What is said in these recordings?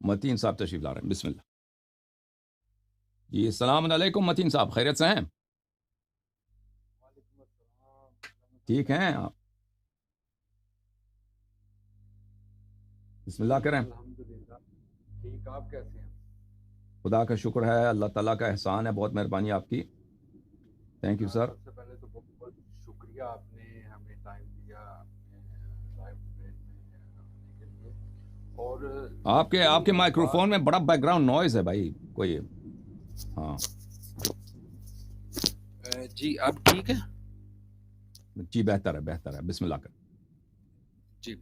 متین صاحب تشریف لا رہے ہیں، بسم اللہ جی۔ السلام علیکم متین صاحب، خیریت سے ہیں؟ ٹھیک ہیں آپ؟ بسم اللہ کریں۔ الحمدللہ ٹھیک، آپ کیسے ہیں؟ خدا کا شکر ہے، اللہ تعالیٰ کا احسان ہے، بہت مہربانی آپ کی، تھینک یو سر۔ سب سے پہلے تو بہت بہت شکریہ، آپ نے ہمیں ٹائم دیا اپنے لائف ڈبیٹ میں آنے کے لیے۔ اور آپ کے دوسری مائکرو فون بات، میں بڑا بیک گراؤنڈ نوائز ہے بھائی کوئی۔ ہاں جی اب ٹھیک ہے؟ جی بہتر ہے، بسم اللہ کریں۔ جی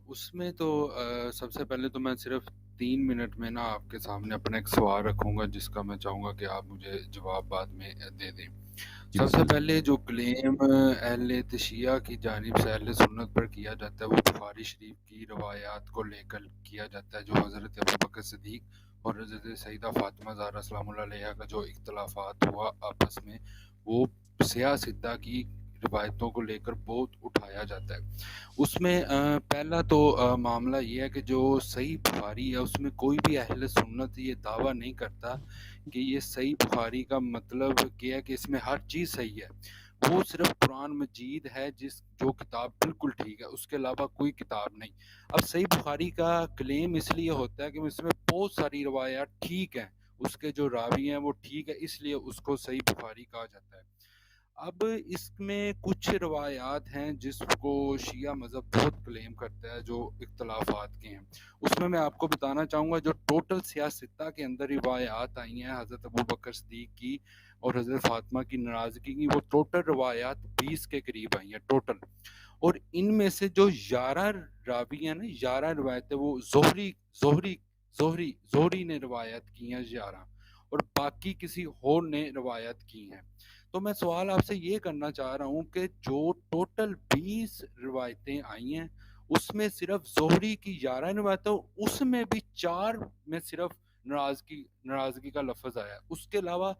اس میں تو سب سے پہلے تو میں صرف 3 منٹ میں نا آپ کے سامنے اپنا ایک سوال رکھوں گا، جس کا میں چاہوں گا کہ آپ مجھے جواب بعد میں دے دیں۔ جی سب بسم سے اللہ۔ پہلے جو کلیم اہل تشیعہ کی جانب سے اہل سنت پر کیا جاتا ہے، وہ بخاری شریف کی روایات کو لے کر کیا جاتا ہے، جو حضرت ابوبکر صدیق اور حضرت سیدہ فاطمہ زہرا سلام اللہ علیہا کا جو اختلافات ہوا آپس میں، وہ سیاہ سدہ کی روایتوں کو لے کر بہت اٹھایا جاتا ہے۔ اس میں پہلا تو معاملہ یہ ہے کہ جو صحیح بخاری ہے، اس میں کوئی بھی اہل سنت یہ دعویٰ نہیں کرتا کہ یہ صحیح بخاری کا مطلب کیا ہے کہ اس میں ہر چیز صحیح ہے۔ وہ صرف قرآن مجید ہے جو کتاب بالکل ٹھیک ہے، اس کے علاوہ کوئی کتاب نہیں۔ اب صحیح بخاری کا کلیم اس لیے ہوتا ہے کہ اس میں بہت ساری روایات ٹھیک ہیں، اس کے جو راوی ہیں وہ ٹھیک ہے، اس لیے اس کو صحیح بخاری کہا جاتا ہے۔ اب اس میں کچھ روایات ہیں جس کو شیعہ مذہب بہت کلیم کرتا ہے، جو اختلافات کے ہیں۔ اس میں آپ کو بتانا چاہوں گا جو ٹوٹل سیاستہ کے اندر روایات آئی ہیں حضرت ابوبکر صدیق کی اور حضرت فاطمہ کی ناراضگی کی، وہ ٹوٹل روایات 20 کے قریب آئی ہیں ٹوٹل۔ اور ان میں سے جو 11 راوی ہیں نا، 11 روایتیں وہ زہری نے روایت کی ہیں 11، اور باقی کسی اور نے روایت کی ہیں۔ تو میں سوال آپ سے یہ کرنا چاہ رہا ہوں کہ جو ٹوٹل 20 روایتیں آئی ہیں، اس میں صرف زہری کی 11 روایتیں، اس میں بھی 4 میں صرف ناراضگی کا لفظ آیا، اس کے علاوہ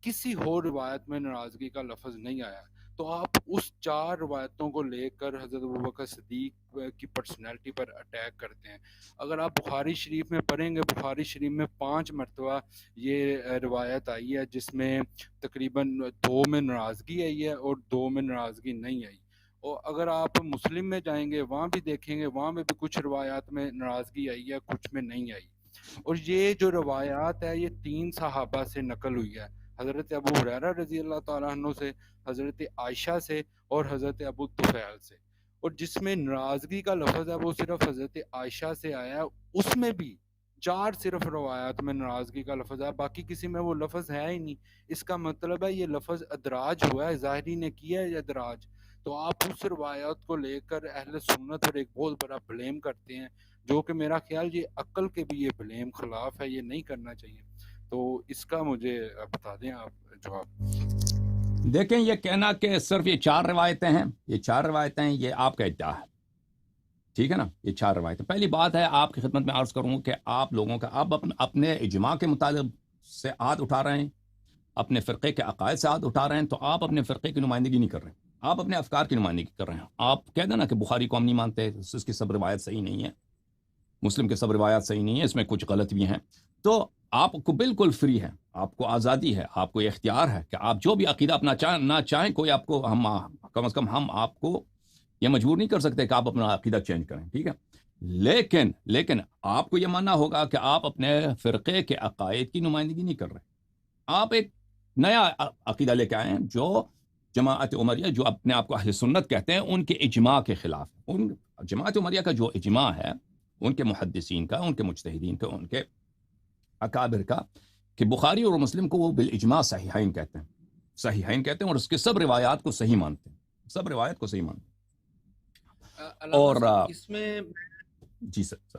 کسی اور روایت میں ناراضگی کا لفظ نہیں آیا۔ تو آپ اس 4 روایتوں کو لے کر حضرت ابوبکر صدیق کی پرسنالٹی پر اٹیک کرتے ہیں۔ اگر آپ بخاری شریف میں پڑھیں گے، بخاری شریف میں 5 مرتبہ یہ روایت آئی ہے، جس میں تقریباً 2 میں ناراضگی آئی ہے اور 2 میں ناراضگی نہیں آئی۔ اور اگر آپ مسلم میں جائیں گے، وہاں بھی دیکھیں گے، وہاں میں بھی کچھ روایات میں ناراضگی آئی ہے، کچھ میں نہیں آئی۔ اور یہ جو روایات ہے یہ 3 صحابہ سے نقل ہوئی ہے، حضرت ابو ہریرہ رضی اللہ تعالیٰ عنہ سے، حضرت عائشہ سے اور حضرت ابو طفیل سے۔ اور جس میں ناراضگی کا لفظ ہے وہ صرف حضرت عائشہ سے آیا ہے، اس میں بھی 4 صرف روایات میں ناراضگی کا لفظ ہے، باقی کسی میں وہ لفظ ہے ہی نہیں۔ اس کا مطلب ہے یہ لفظ ادراج ہوا ہے، ظاہری نے کیا ہے ادراج۔ تو آپ اس روایات کو لے کر اہل سنت پر ایک بہت بڑا بلیم کرتے ہیں، جو کہ میرا خیال یہ عقل کے بھی یہ بلیم خلاف ہے، یہ نہیں کرنا چاہیے۔ تو اس کا مجھے بتا دیں آپ جواب۔ دیکھیں، یہ کہنا کہ صرف یہ 4 روایتیں ہیں، یہ 4 روایتیں ہیں، یہ آپ کا ادعا ہے، ٹھیک ہے نا؟ یہ 4 روایتیں۔ پہلی بات ہے آپ کی خدمت میں عرض کروں کہ آپ لوگوں کا آپ اپنے اجماع کے مطالب سے ہاتھ اٹھا رہے ہیں، اپنے فرقے کے عقائد سے ہاتھ اٹھا رہے ہیں، تو آپ اپنے فرقے کی نمائندگی نہیں کر رہے ہیں، آپ اپنے افکار کی نمائندگی کر رہے ہیں۔ آپ کہہ دیں نا کہ بخاری کو ہم نہیں مانتے، اس کی سب روایت صحیح نہیں ہے، مسلم کے سب روایات صحیح نہیں ہے، اس میں کچھ غلط بھی ہیں، تو آپ کو بالکل فری ہے، آپ کو آزادی ہے، آپ کو اختیار ہے کہ آپ جو بھی عقیدہ اپنا نہ چاہیں، کوئی آپ کو کم از کم ہم آپ کو یہ مجبور نہیں کر سکتے کہ آپ اپنا عقیدہ چینج کریں، ٹھیک ہے؟ لیکن آپ کو یہ ماننا ہوگا کہ آپ اپنے فرقے کے عقائد کی نمائندگی نہیں کر رہے، آپ ایک نیا عقیدہ لے کے آئے ہیں جو جماعت عمریہ، جو اپنے آپ کو اہل سنت کہتے ہیں، ان کے اجماع کے خلاف ہے۔ ان جماعت عمریہ کا جو اجماع ہے، ان کے محدثین کا، ان کے مجتہدین کا، ان کے اکابر کا، کہ بخاری اور مسلم کو وہ بالاجماع صحیحین کہتے ہیں اور اس کے سب روایات کو صحیح مانتے ہیں، سب روایت کو صحیح مانتے ہیں۔ علامہ اور صاحب جی سر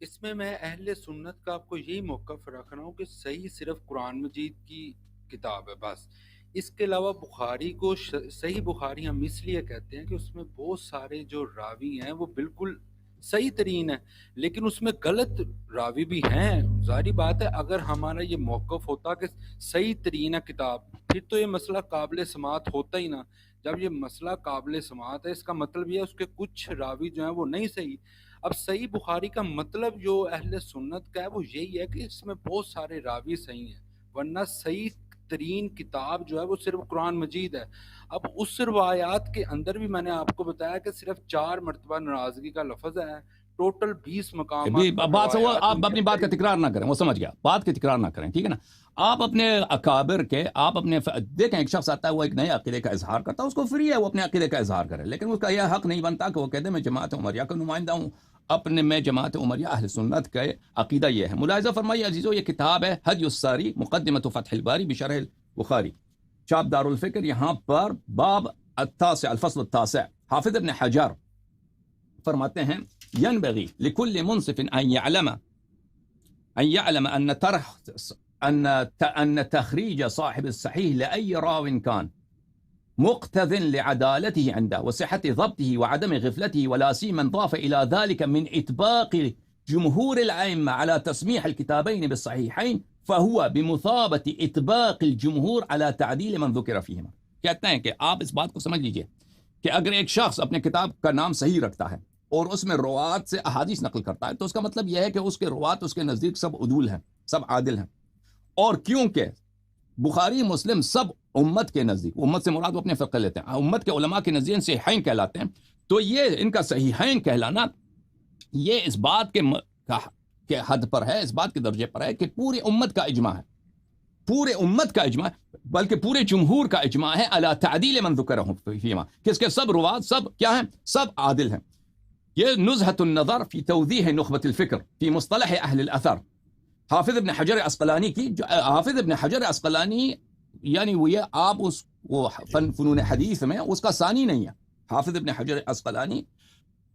اس میں میں اہل سنت کا آپ کو یہی موقف رکھ رہا ہوں کہ صحیح صرف قرآن مجید کی کتاب ہے بس۔ اس کے علاوہ بخاری کو صحیح بخاری ہم اس لیے کہتے ہیں کہ اس میں بہت سارے جو راوی ہیں وہ بالکل صحیح ترین ہے، لیکن اس میں غلط راوی بھی ہیں۔ ظاہری بات ہے، اگر ہمارا یہ موقف ہوتا کہ صحیح ترین ہے کتاب، پھر تو یہ مسئلہ قابل سماعت ہوتا ہی نہ۔ جب یہ مسئلہ قابل سماعت ہے، اس کا مطلب یہ ہے اس کے کچھ راوی جو ہیں وہ نہیں صحیح۔ اب صحیح بخاری کا مطلب جو اہل سنت کا ہے وہ یہی ہے کہ اس میں بہت سارے راوی صحیح ہیں، ورنہ صحیح ترین کتاب جو ہے وہ صرف قرآن مجید ہے۔ اب اس روایات کے اندر بھی میں نے آپ کو بتایا کہ صرف 4 مرتبہ ناراضگی کا لفظ ہے، ٹوٹل 20 مقامات پر بات وہ روایات ان آپ کے اپنی بات کا اندر تکرار نہ کریں، وہ سمجھ گیا، بات کی تکرار نہ کریں، ٹھیک ہے نا؟ آپ اپنے اکابر کے، آپ اپنے دیکھیں ایک شخص آتا ہے وہ ایک نئے عقیدے کا اظہار کرتا ہے، اس کو فری ہے وہ اپنے عقیدے کا اظہار کرے، لیکن اس کا یہ حق نہیں بنتا کہ وہ کہتے میں جماعت عمریہ کا نمائندہ ہوں، اپنے میں جماعت عمریہ اہل سنت کا عقیدہ یہ ہے۔ ملاحظہ فرمائیے عزیزو، یہ کتاب ہے حدی الساری مقدمۃ فتح الباری بشرح البخاری، چاپ دار الفکر، یہاں پر باب التاسع الفصل التاسع، حافظ ابن حجر فرماتے ہیں ينبغي لكل منصف أن يعلم أن تخريج صاحب الصحيح لأي راو كان مقتضٍ لعدالته عنده وصحة ضبطه وعدم غفلته، ولا سيما ضاف إلى ذلك من إطباق جمهور الأئمة على تسميح الكتابين بالصحيحين فهو بمثابة إطباق الجمهور على تعديل من ذكر فيهما۔ کہتے ہیں کہ آپ اس بات کو سمجھ لیجئے کہ اگر ایک شخص اپنے کتاب کا نام صحیح رکھتا ہے اور اس میں روات سے احادیث نقل کرتا ہے تو اس کا مطلب یہ ہے کہ اس کے روات اس کے نزدیک سب عدول ہیں، سب عادل ہیں، اور کیونکہ بخاری مسلم سب امت کے نزدیک، امت سے مراد وہ اپنے فقہ لیتے ہیں، امت کے علماء کے نزدیک صحیحین کہلاتے ہیں، تو یہ ان کا صحیحین کہلانا یہ اس بات کے حد پر ہے، اس بات کے درجے پر ہے کہ پوری امت کا اجماع ہے، پورے امت کا اجماع، بلکہ پورے جمہور کا اجماع ہے علی تعدیل من ذکرہ فیما، کہ اس کے سب روات سب کیا ہیں، سب عادل ہیں۔ یہ نزہۃ النظر فی توضیح نخبۃ الفکر فی مصطلح اہل الاثر، حافظ ابن حجر عسقلانی کی، جو حافظ ابن حجر عسقلانی یعنی وہ یہ آپ اس وہ فنون حدیث میں اس کا ثانی نہیں ہے، حافظ ابن حجر عسقلانی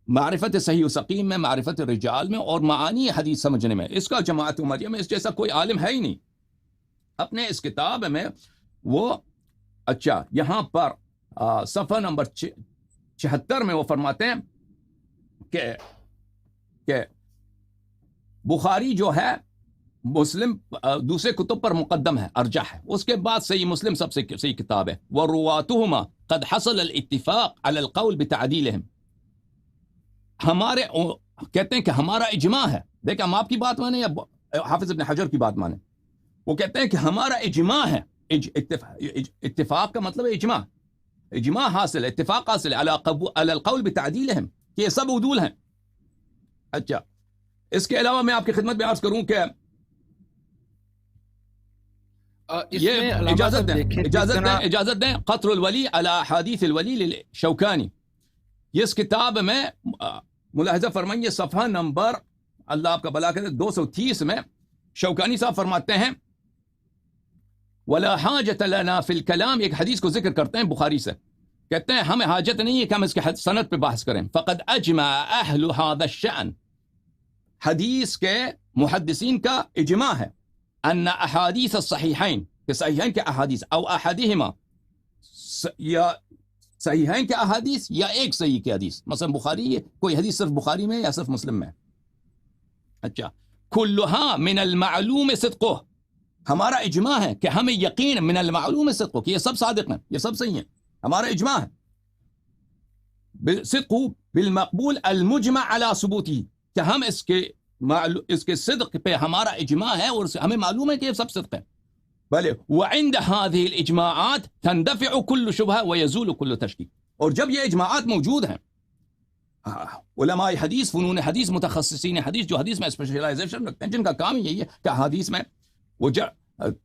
معرفت صحیح و سقیم میں، معرفت رجال میں، اور معانی حدیث سمجھنے میں، اس کا جماعت عمریہ میں اس جیسا کوئی عالم ہے ہی نہیں۔ اپنے اس کتاب میں وہ اچھا یہاں پر صفحہ نمبر 76 میں وہ فرماتے ہیں کہ بخاری جو ہے مسلم دوسرے کتب پر مقدم ہے، ارجح ہے، اس کے بعد صحیح مسلم سب سے صحیح کتاب ہے، وَرُوَاتُهُمَا قَدْ حَصَلَ الْاتِّفَاقِ عَلَى الْقَوْلِ بِتَعْدِيلِهِمْ، ہمارے کہتے ہیں کہ ہمارا اجماع ہے، دیکھیں ہم آپ کی بات مانیں یا حافظ ابن حجر کی بات مانیں، وہ کہتے ہیں کہ ہمارا اجماع ہے، اتفاق کا مطلب ہے اجماع، اجماع حاصل، اتفاق حاصل علی القول بتعدیلہم، کہ یہ سب عدول ہیں۔ اچھا اس کے علاوہ میں آپ کی خدمت میں عرض کروں کہ یہ اجازت دیں قطر الولی علی احادیث الولی للشوکانی، یہ اس کتاب میں ملاحظہ فرمائیے صفحہ نمبر اللہ آپ کا بلا کرے 230 میں شوکانی صاحب فرماتے ہیں وَلَا حَاجَةَ لَنَا فِي الْكَلَامِ، ایک حدیث کو ذکر کرتے ہیں بخاری سے، کہتے ہیں ہمیں حاجت نہیں ہے کہ ہم اس کے سند پہ بحث کریں، فَقَدْ أَجْمَعَ أَهْلُ هَذَا الشَّأْنِ، حدیث کے محدثین کا اجماع ہے، أَنَّ أَحَادِيثَ الصَّحِيحَيْن، کہ صحیحین کے احادیث، او أَحَدِهِمَا، یا صحیحین کے احادیث یا ایک صحیح کے حدیث، مثلا بخاری کوئی حدیث صرف بخاری میں یا صرف مسلم میں، اچھا كُلُّهَا مِنَ الْمَعْلُومِ صِدْقُهُ، ہمارا اجماع ہے کہ ہمیں یقین من المعلوم صدق، کہ یہ سب صادق ہیں، یہ سب صحیح ہیں، ہمارا اجماع ہے صدق بالمقبول المجمع على ثبوتی، کہ ہم اس کے صدق پہ ہمارا اجماع ہے اور ہمیں معلوم ہے کہ یہ سب صدق ہیں، بلے وعند هذه الاجماعات تندفع كل شبهه ويزول كل تشکیک، اور جب یہ اجماعات موجود ہیں، علماء حدیث، فنون حدیث، متخصصین حدیث جو حدیث میں اسپیشلائزیشن رکھتے ہیں، جن کا کام یہی ہے کہ حدیث میں وہ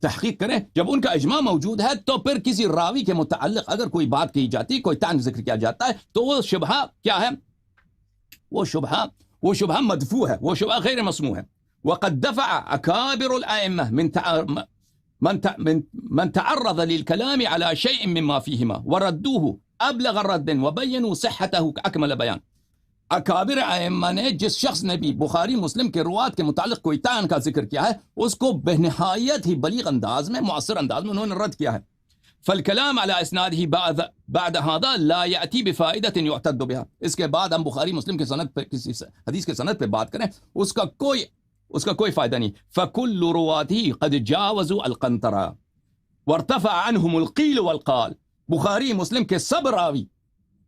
تحقیق کریں، جب ان کا اجماع موجود ہے تو پھر کسی راوی کے متعلق اگر کوئی بات کہی جاتی ہے، کوئی طعن ذکر کیا جاتا ہے، تو وہ شبہہ کیا ہے، وہ شبہہ مدفوع ہے، وہ شبہہ غیر مسموع ہے۔ وقد دفع اکابر الائمہ من تعرض للكلام على شيء مما فيهما وردوه ابلغ الرد وبينوا صحته اکمل بیان، اکابر ائمہ نے جس شخص نے بھی بخاری مسلم کے روات کے متعلق کوئی طعن کا ذکر کیا ہے، اس کو بنہایت ہی بلیغ انداز میں، مؤثر انداز میں انہوں نے رد کیا ہے۔ فالکلام علی اسنادہ بعد هذا لا یأتی بفائدۃ یعتد بها، اس کے بعد ہم بخاری مسلم کے سند پہ کسی حدیث کے سند پہ بات کریں، اس کا کوئی فائدہ نہیں۔ فکل رواته قد جاوزوا القنطرہ وارتفع عنهم القیل والقال، بخاری مسلم کے سب راوی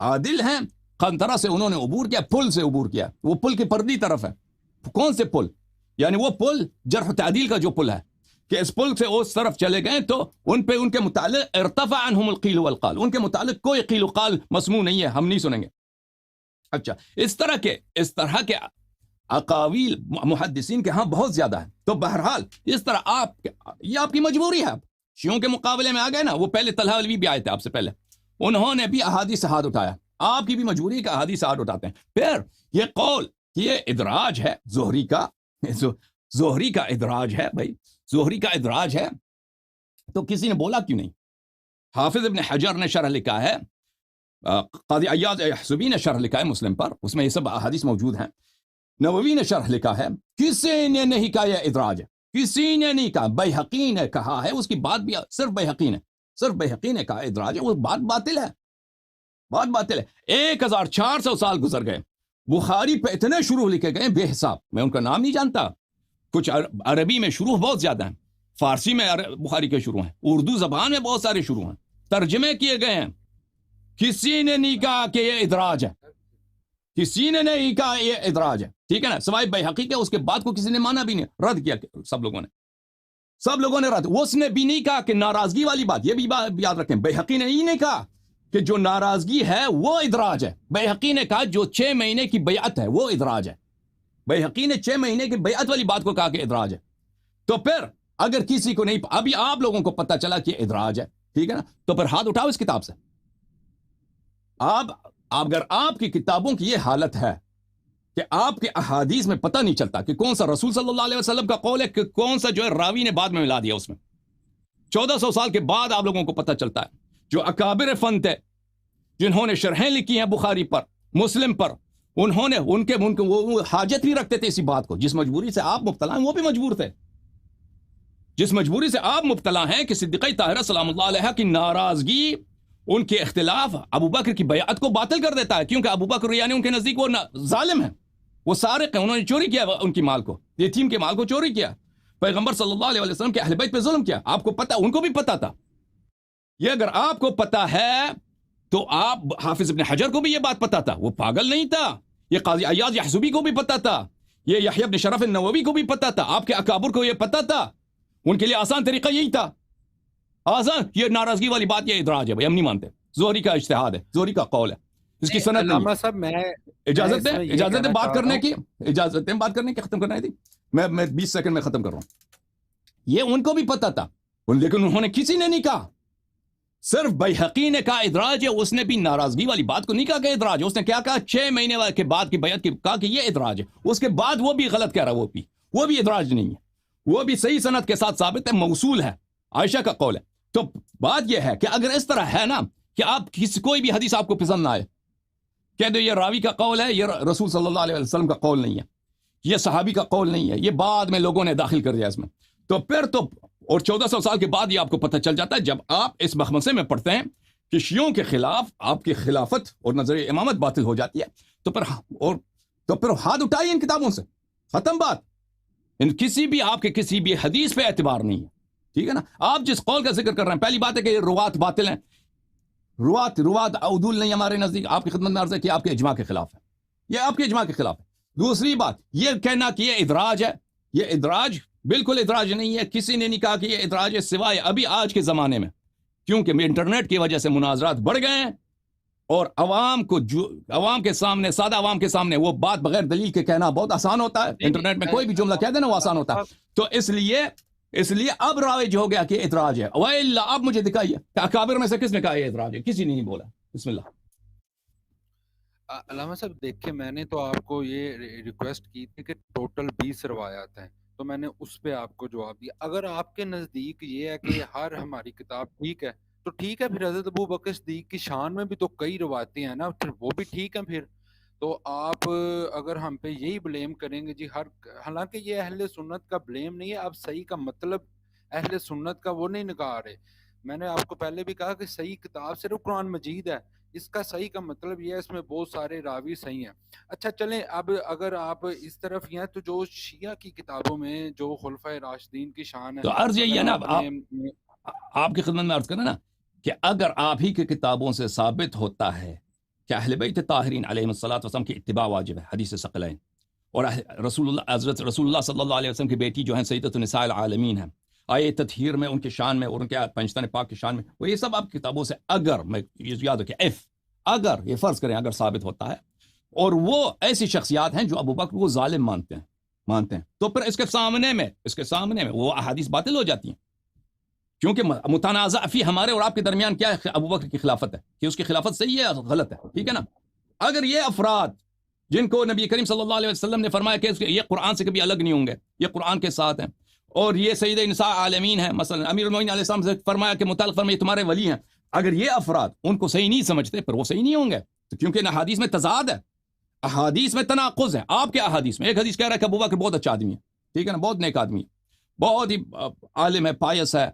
عادل ہیں، قنطرہ سے انہوں نے عبور کیا، پل سے عبور کیا، وہ پل کی پردی طرف ہے. کون سے پل؟ یعنی وہ پل جرح و تعدیل کا جو پل ہے کہ اس پل سے اس طرف چلے گئے تو ان پہ ان کے متعلق ارتفع عنہم القیل والقال، ان کے متعلق کوئی قیل و قال مسموع نہیں ہے، ہم نہیں سنیں گے. اچھا، اس طرح کے اقاویل محدثین کے ہاں بہت زیادہ ہیں. تو بہرحال اس طرح یہ آپ کی مجبوری ہے. شیعوں کے مقابلے میں آ گئے نا، وہ پہلے طلحہ علوی بھی آئے تھے آپ سے پہلے، انہوں نے بھی احادیث ہاتھ اٹھایا. آپ کی بھی مجبوری ہے کہ احادیث ہاتھ اٹھاتے ہیں. پھر یہ قول، یہ ادراج ہے زہری کا، زہری کا ادراج ہے بھائی، زہری کا ادراج ہے. تو کسی نے بولا کیوں نہیں؟ حافظ ابن حجر نے شرح لکھا ہے، قاضی عیاض یحسبی نے شرح لکھا ہے مسلم پر، اس میں یہ سب احادیث موجود ہیں. نووی نے شرح لکھا ہے، کسی نے نہیں کہا یہ ادراج ہے، کسی نے نہیں کہا. بیہقی نے کہا ہے، اس کی بات بھی صرف بیہقی نے کہا ادراج ہے. وہ بات باطل ہے، بات باطل ہے. 1400 سال گزر گئے، بخاری پہ اتنے شروح لکھے گئے بے حساب، میں ان کا نام نہیں جانتا. کچھ عربی میں شروح بہت زیادہ ہیں، فارسی میں بخاری کے شروع ہیں، اردو زبان میں بہت سارے شروع ہیں، ترجمے کیے گئے ہیں. کسی نے نہیں کہا کہ یہ ادراج ہے، کسی نے نہیں کہا یہ ادراج ہے. ٹھیک ہے نا، سوائے بیہقی کے. اس کے بعد کو کسی نے مانا بھی نہیں، رد کیا سب لوگوں نے رد. اس نے بھی نہیں کہا کہ ناراضگی والی بات، یہ بھی یاد رکھیں، بیہقی نے یہ نہیں کہا کہ جو ناراضگی ہے وہ ادراج ہے. بیہقی نے کہا جو 6 مہینے کی بیعت ہے وہ ادراج ہے. بیہقی نے 6 مہینے کی بیعت والی بات کو کہا کہ ادراج ہے. تو پھر اگر کسی کو نہیں، ابھی آپ لوگوں کو پتہ چلا کہ ادراج ہے، ٹھیک ہے نا، تو پھر ہاتھ اٹھاؤ اس کتاب سے. اگر آپ کی کتابوں کی یہ حالت ہے کہ آپ کے احادیث میں پتہ نہیں چلتا کہ کون سا رسول صلی اللہ علیہ وسلم کا قول ہے کہ کون سا جو ہے راوی نے بعد میں ملا دیا، اس میں 1400 سال کے بعد آپ لوگوں کو پتہ چلتا ہے. جو اکابر فن تھے، جنہوں نے شرحیں لکھی ہیں بخاری پر، مسلم پر، انہوں نے وہ حاجت بھی رکھتے تھے اسی بات کو. جس مجبوری سے آپ مبتلا ہیں وہ بھی مجبور تھے. جس مجبوری سے آپ مبتلا ہیں کہ صدیقہ طاہرہ سلام اللہ علیہ کی ناراضگی، ان کے اختلاف ابو بکر کی بیعت کو باطل کر دیتا ہے، کیونکہ ابو بکر یعنی ان کے نزدیک وہ ظالم ہیں، وہ سارق ہیں، انہوں نے چوری کیا ان کی مال کو، یتیم کے مال کو چوری کیا، پیغمبر صلی اللہ علیہ وسلم کے اہل بیت پہ ظلم کیا. آپ کو پتہ، ان کو بھی پتہ تھا. یہ اگر آپ کو پتہ ہے تو آپ حافظ ابن حجر کو بھی یہ بات پتہ تھا، وہ پاگل نہیں تھا. یہ قاضی عیاض یحسبی کو بھی پتہ تھا، یہ یحییٰ بن شرف النووی کو بھی پتہ تھا، آپ کے اکابر کو یہ پتہ تھا. ان کے لیے آسان طریقہ یہی تھا، آسان. یہ ناراضگی والی بات یہ ادراج ہے بھائی، ہم نہیں مانتے. زہری کا اجتہاد ہے، زہری کا قول ہے، اس کی سند نہیں. علامہ صاحب اجازت ہے بات کرنے کی، اجازت ہے بات کرنے کی، ختم کرنا ہے تھی. میں 20 سیکنڈ میں ختم کر رہا ہوں. یہ ان کو بھی پتہ تھا، لیکن انہوں نے کسی نے نہیں کہا. صرف بیہقی نے کہا ادراج ہے، اس نے بھی ناراضگی والی بات کو نہیں کہا کہ ادراج ہے. اس نے کیا کہا؟ 6 مہینے کے بعد کی بیعت کی کہا کہ یہ ادراج ہے. اس کے بعد وہ بھی غلط کہہ رہا، وہ بھی ادراج نہیں ہے، وہ بھی صحیح سند کے ساتھ ثابت ہے، موصول ہے، عائشہ کا قول ہے. تو بات یہ ہے کہ اگر اس طرح ہے نا کہ آپ کوئی بھی حدیث آپ کو پسند نہ آئے، کہہ دو یہ راوی کا قول ہے، یہ رسول صلی اللہ علیہ وسلم کا قول نہیں ہے، یہ صحابی کا قول نہیں ہے، یہ بعد میں لوگوں نے داخل کر دیا اس میں. تو پھر تو اور 1400 سال کے بعد یہ آپ کو پتہ چل جاتا ہے، جب آپ اس مخمصے میں پڑھتے ہیں کہ شیعوں کے خلاف آپ کی خلافت اور نظریہ امامت باطل ہو جاتی ہے، تو پھر ہاتھ اٹھائیے ان کتابوں سے، ختم بات. کسی بھی آپ کے کسی بھی حدیث پہ اعتبار نہیں ہے، ٹھیک ہے نا. آپ جس قول کا ذکر کر رہے ہیں، پہلی بات ہے کہ یہ روات باطل ہیں، روات عدول نہیں ہمارے نزدیک. آپ کی خدمت میں عرض ہے کہ آپ کے اجماع کے خلاف ہے، یہ آپ کے اجماع کے خلاف ہے. دوسری بات یہ کہنا کہ یہ ادراج ہے، یہ ادراج بالکل ادراج نہیں ہے. کسی نے نہیں کہا کہ یہ ادراج ہے، سوائے ابھی آج کے زمانے میں، کیونکہ انٹرنیٹ کی وجہ سے مناظرات بڑھ گئے ہیں، اور عوام کے سامنے، سادہ عوام کے سامنے وہ بات بغیر دلیل کے کہنا بہت آسان ہوتا ہے. انٹرنیٹ میں کوئی بھی جملہ کہہ دینا وہ آسان ہوتا ہے. تو اس لیے اب رائج ہو گیا کہ ادراج ہے. وَإِلَّا اب مجھے دکھائیے کہ اکابر میں سے کس نے کہا یہ ادراج ہے؟ کسی نے نہیں بولا. بسم اللہ. علامہ صاحب دیکھیں، میں نے تو آپ کو یہ ریکویسٹ کی تھی کہ ٹوٹل 20 روایات ہیں، تو میں نے اس پہ آپ کو جواب دیا. اگر آپ کے نزدیک یہ ہے کہ ہر ہماری کتاب ٹھیک ہے تو ٹھیک ہے، پھر حضرت ابو بکر صدیق کی شان میں بھی تو کئی روایتیں ہیں نا، پھر وہ بھی ٹھیک ہیں. پھر تو آپ اگر ہم پہ یہی بلیم کریں گے جی حالانکہ یہ اہل سنت کا بلیم نہیں ہے. آپ صحیح کا مطلب اہل سنت کا وہ نہیں نکال رہے. میں نے آپ کو پہلے بھی کہا کہ صحیح کتاب صرف قرآن مجید ہے، اس کا صحیح کا مطلب یہ ہے اس میں بہت سارے راوی صحیح ہیں. اچھا چلیں، اب اگر آپ اس طرف ہی ہیں تو جو شیعہ کی کتابوں میں جو خلفۂ راشدین کی شان ہے، تو عرض یہی ہے نا، آپ کی خدمت میں عرض کرنا نا کہ اگر آپ ہی کی کتابوں سے ثابت ہوتا ہے کہ اہل بیت طاہرین علیہم الصلاۃ والسلام کی اتباع واجب ہے، حدیث ثقلین، اور حضرت رسول اللہ صلی اللہ علیہ وسلم کی بیٹی جو ہیں سیدۃ النساء العالمین ہیں، آئے تطہیر میں ان کے شان میں اور ان کے پنجتن پاک کے شان میں، وہ یہ سب آپ کتابوں سے اگر میں یاد رکھیں اگر یہ فرض کریں اگر ثابت ہوتا ہے، اور وہ ایسی شخصیات ہیں جو ابو بکر کو ظالم مانتے ہیں، تو پھر اس کے سامنے میں وہ احادیث باطل ہو جاتی ہیں، کیونکہ متنازع فی ہمارے اور آپ کے درمیان کیا ہے؟ ابو بکر کی خلافت ہے، کہ اس کی خلافت صحیح ہے یا غلط ہے، ٹھیک ہے نا؟ اگر یہ افراد جن کو نبی کریم صلی اللہ علیہ وسلم نے فرمایا کہ یہ قرآن سے کبھی الگ نہیں ہوں گے، یہ قرآن کے ساتھ ہیں، اور یہ سید نساء عالمین ہیں، مثلا امیر المومنین علیہ السلام سے فرمایا کہ متعلق فرمائے تمہارے ولی ہیں، اگر یہ افراد ان کو صحیح نہیں سمجھتے پھر وہ صحیح نہیں ہوں گے، تو کیونکہ ان احادیث میں تضاد ہے، احادیث میں تناقض ہے، آپ کے احادیث میں ایک حدیث کہہ رہا ہے کہ ابو بکر بہت اچھا آدمی ہے، ٹھیک ہے نا، بہت نیک آدمی ہے، بہت ہی عالم ہے، پائس ہے،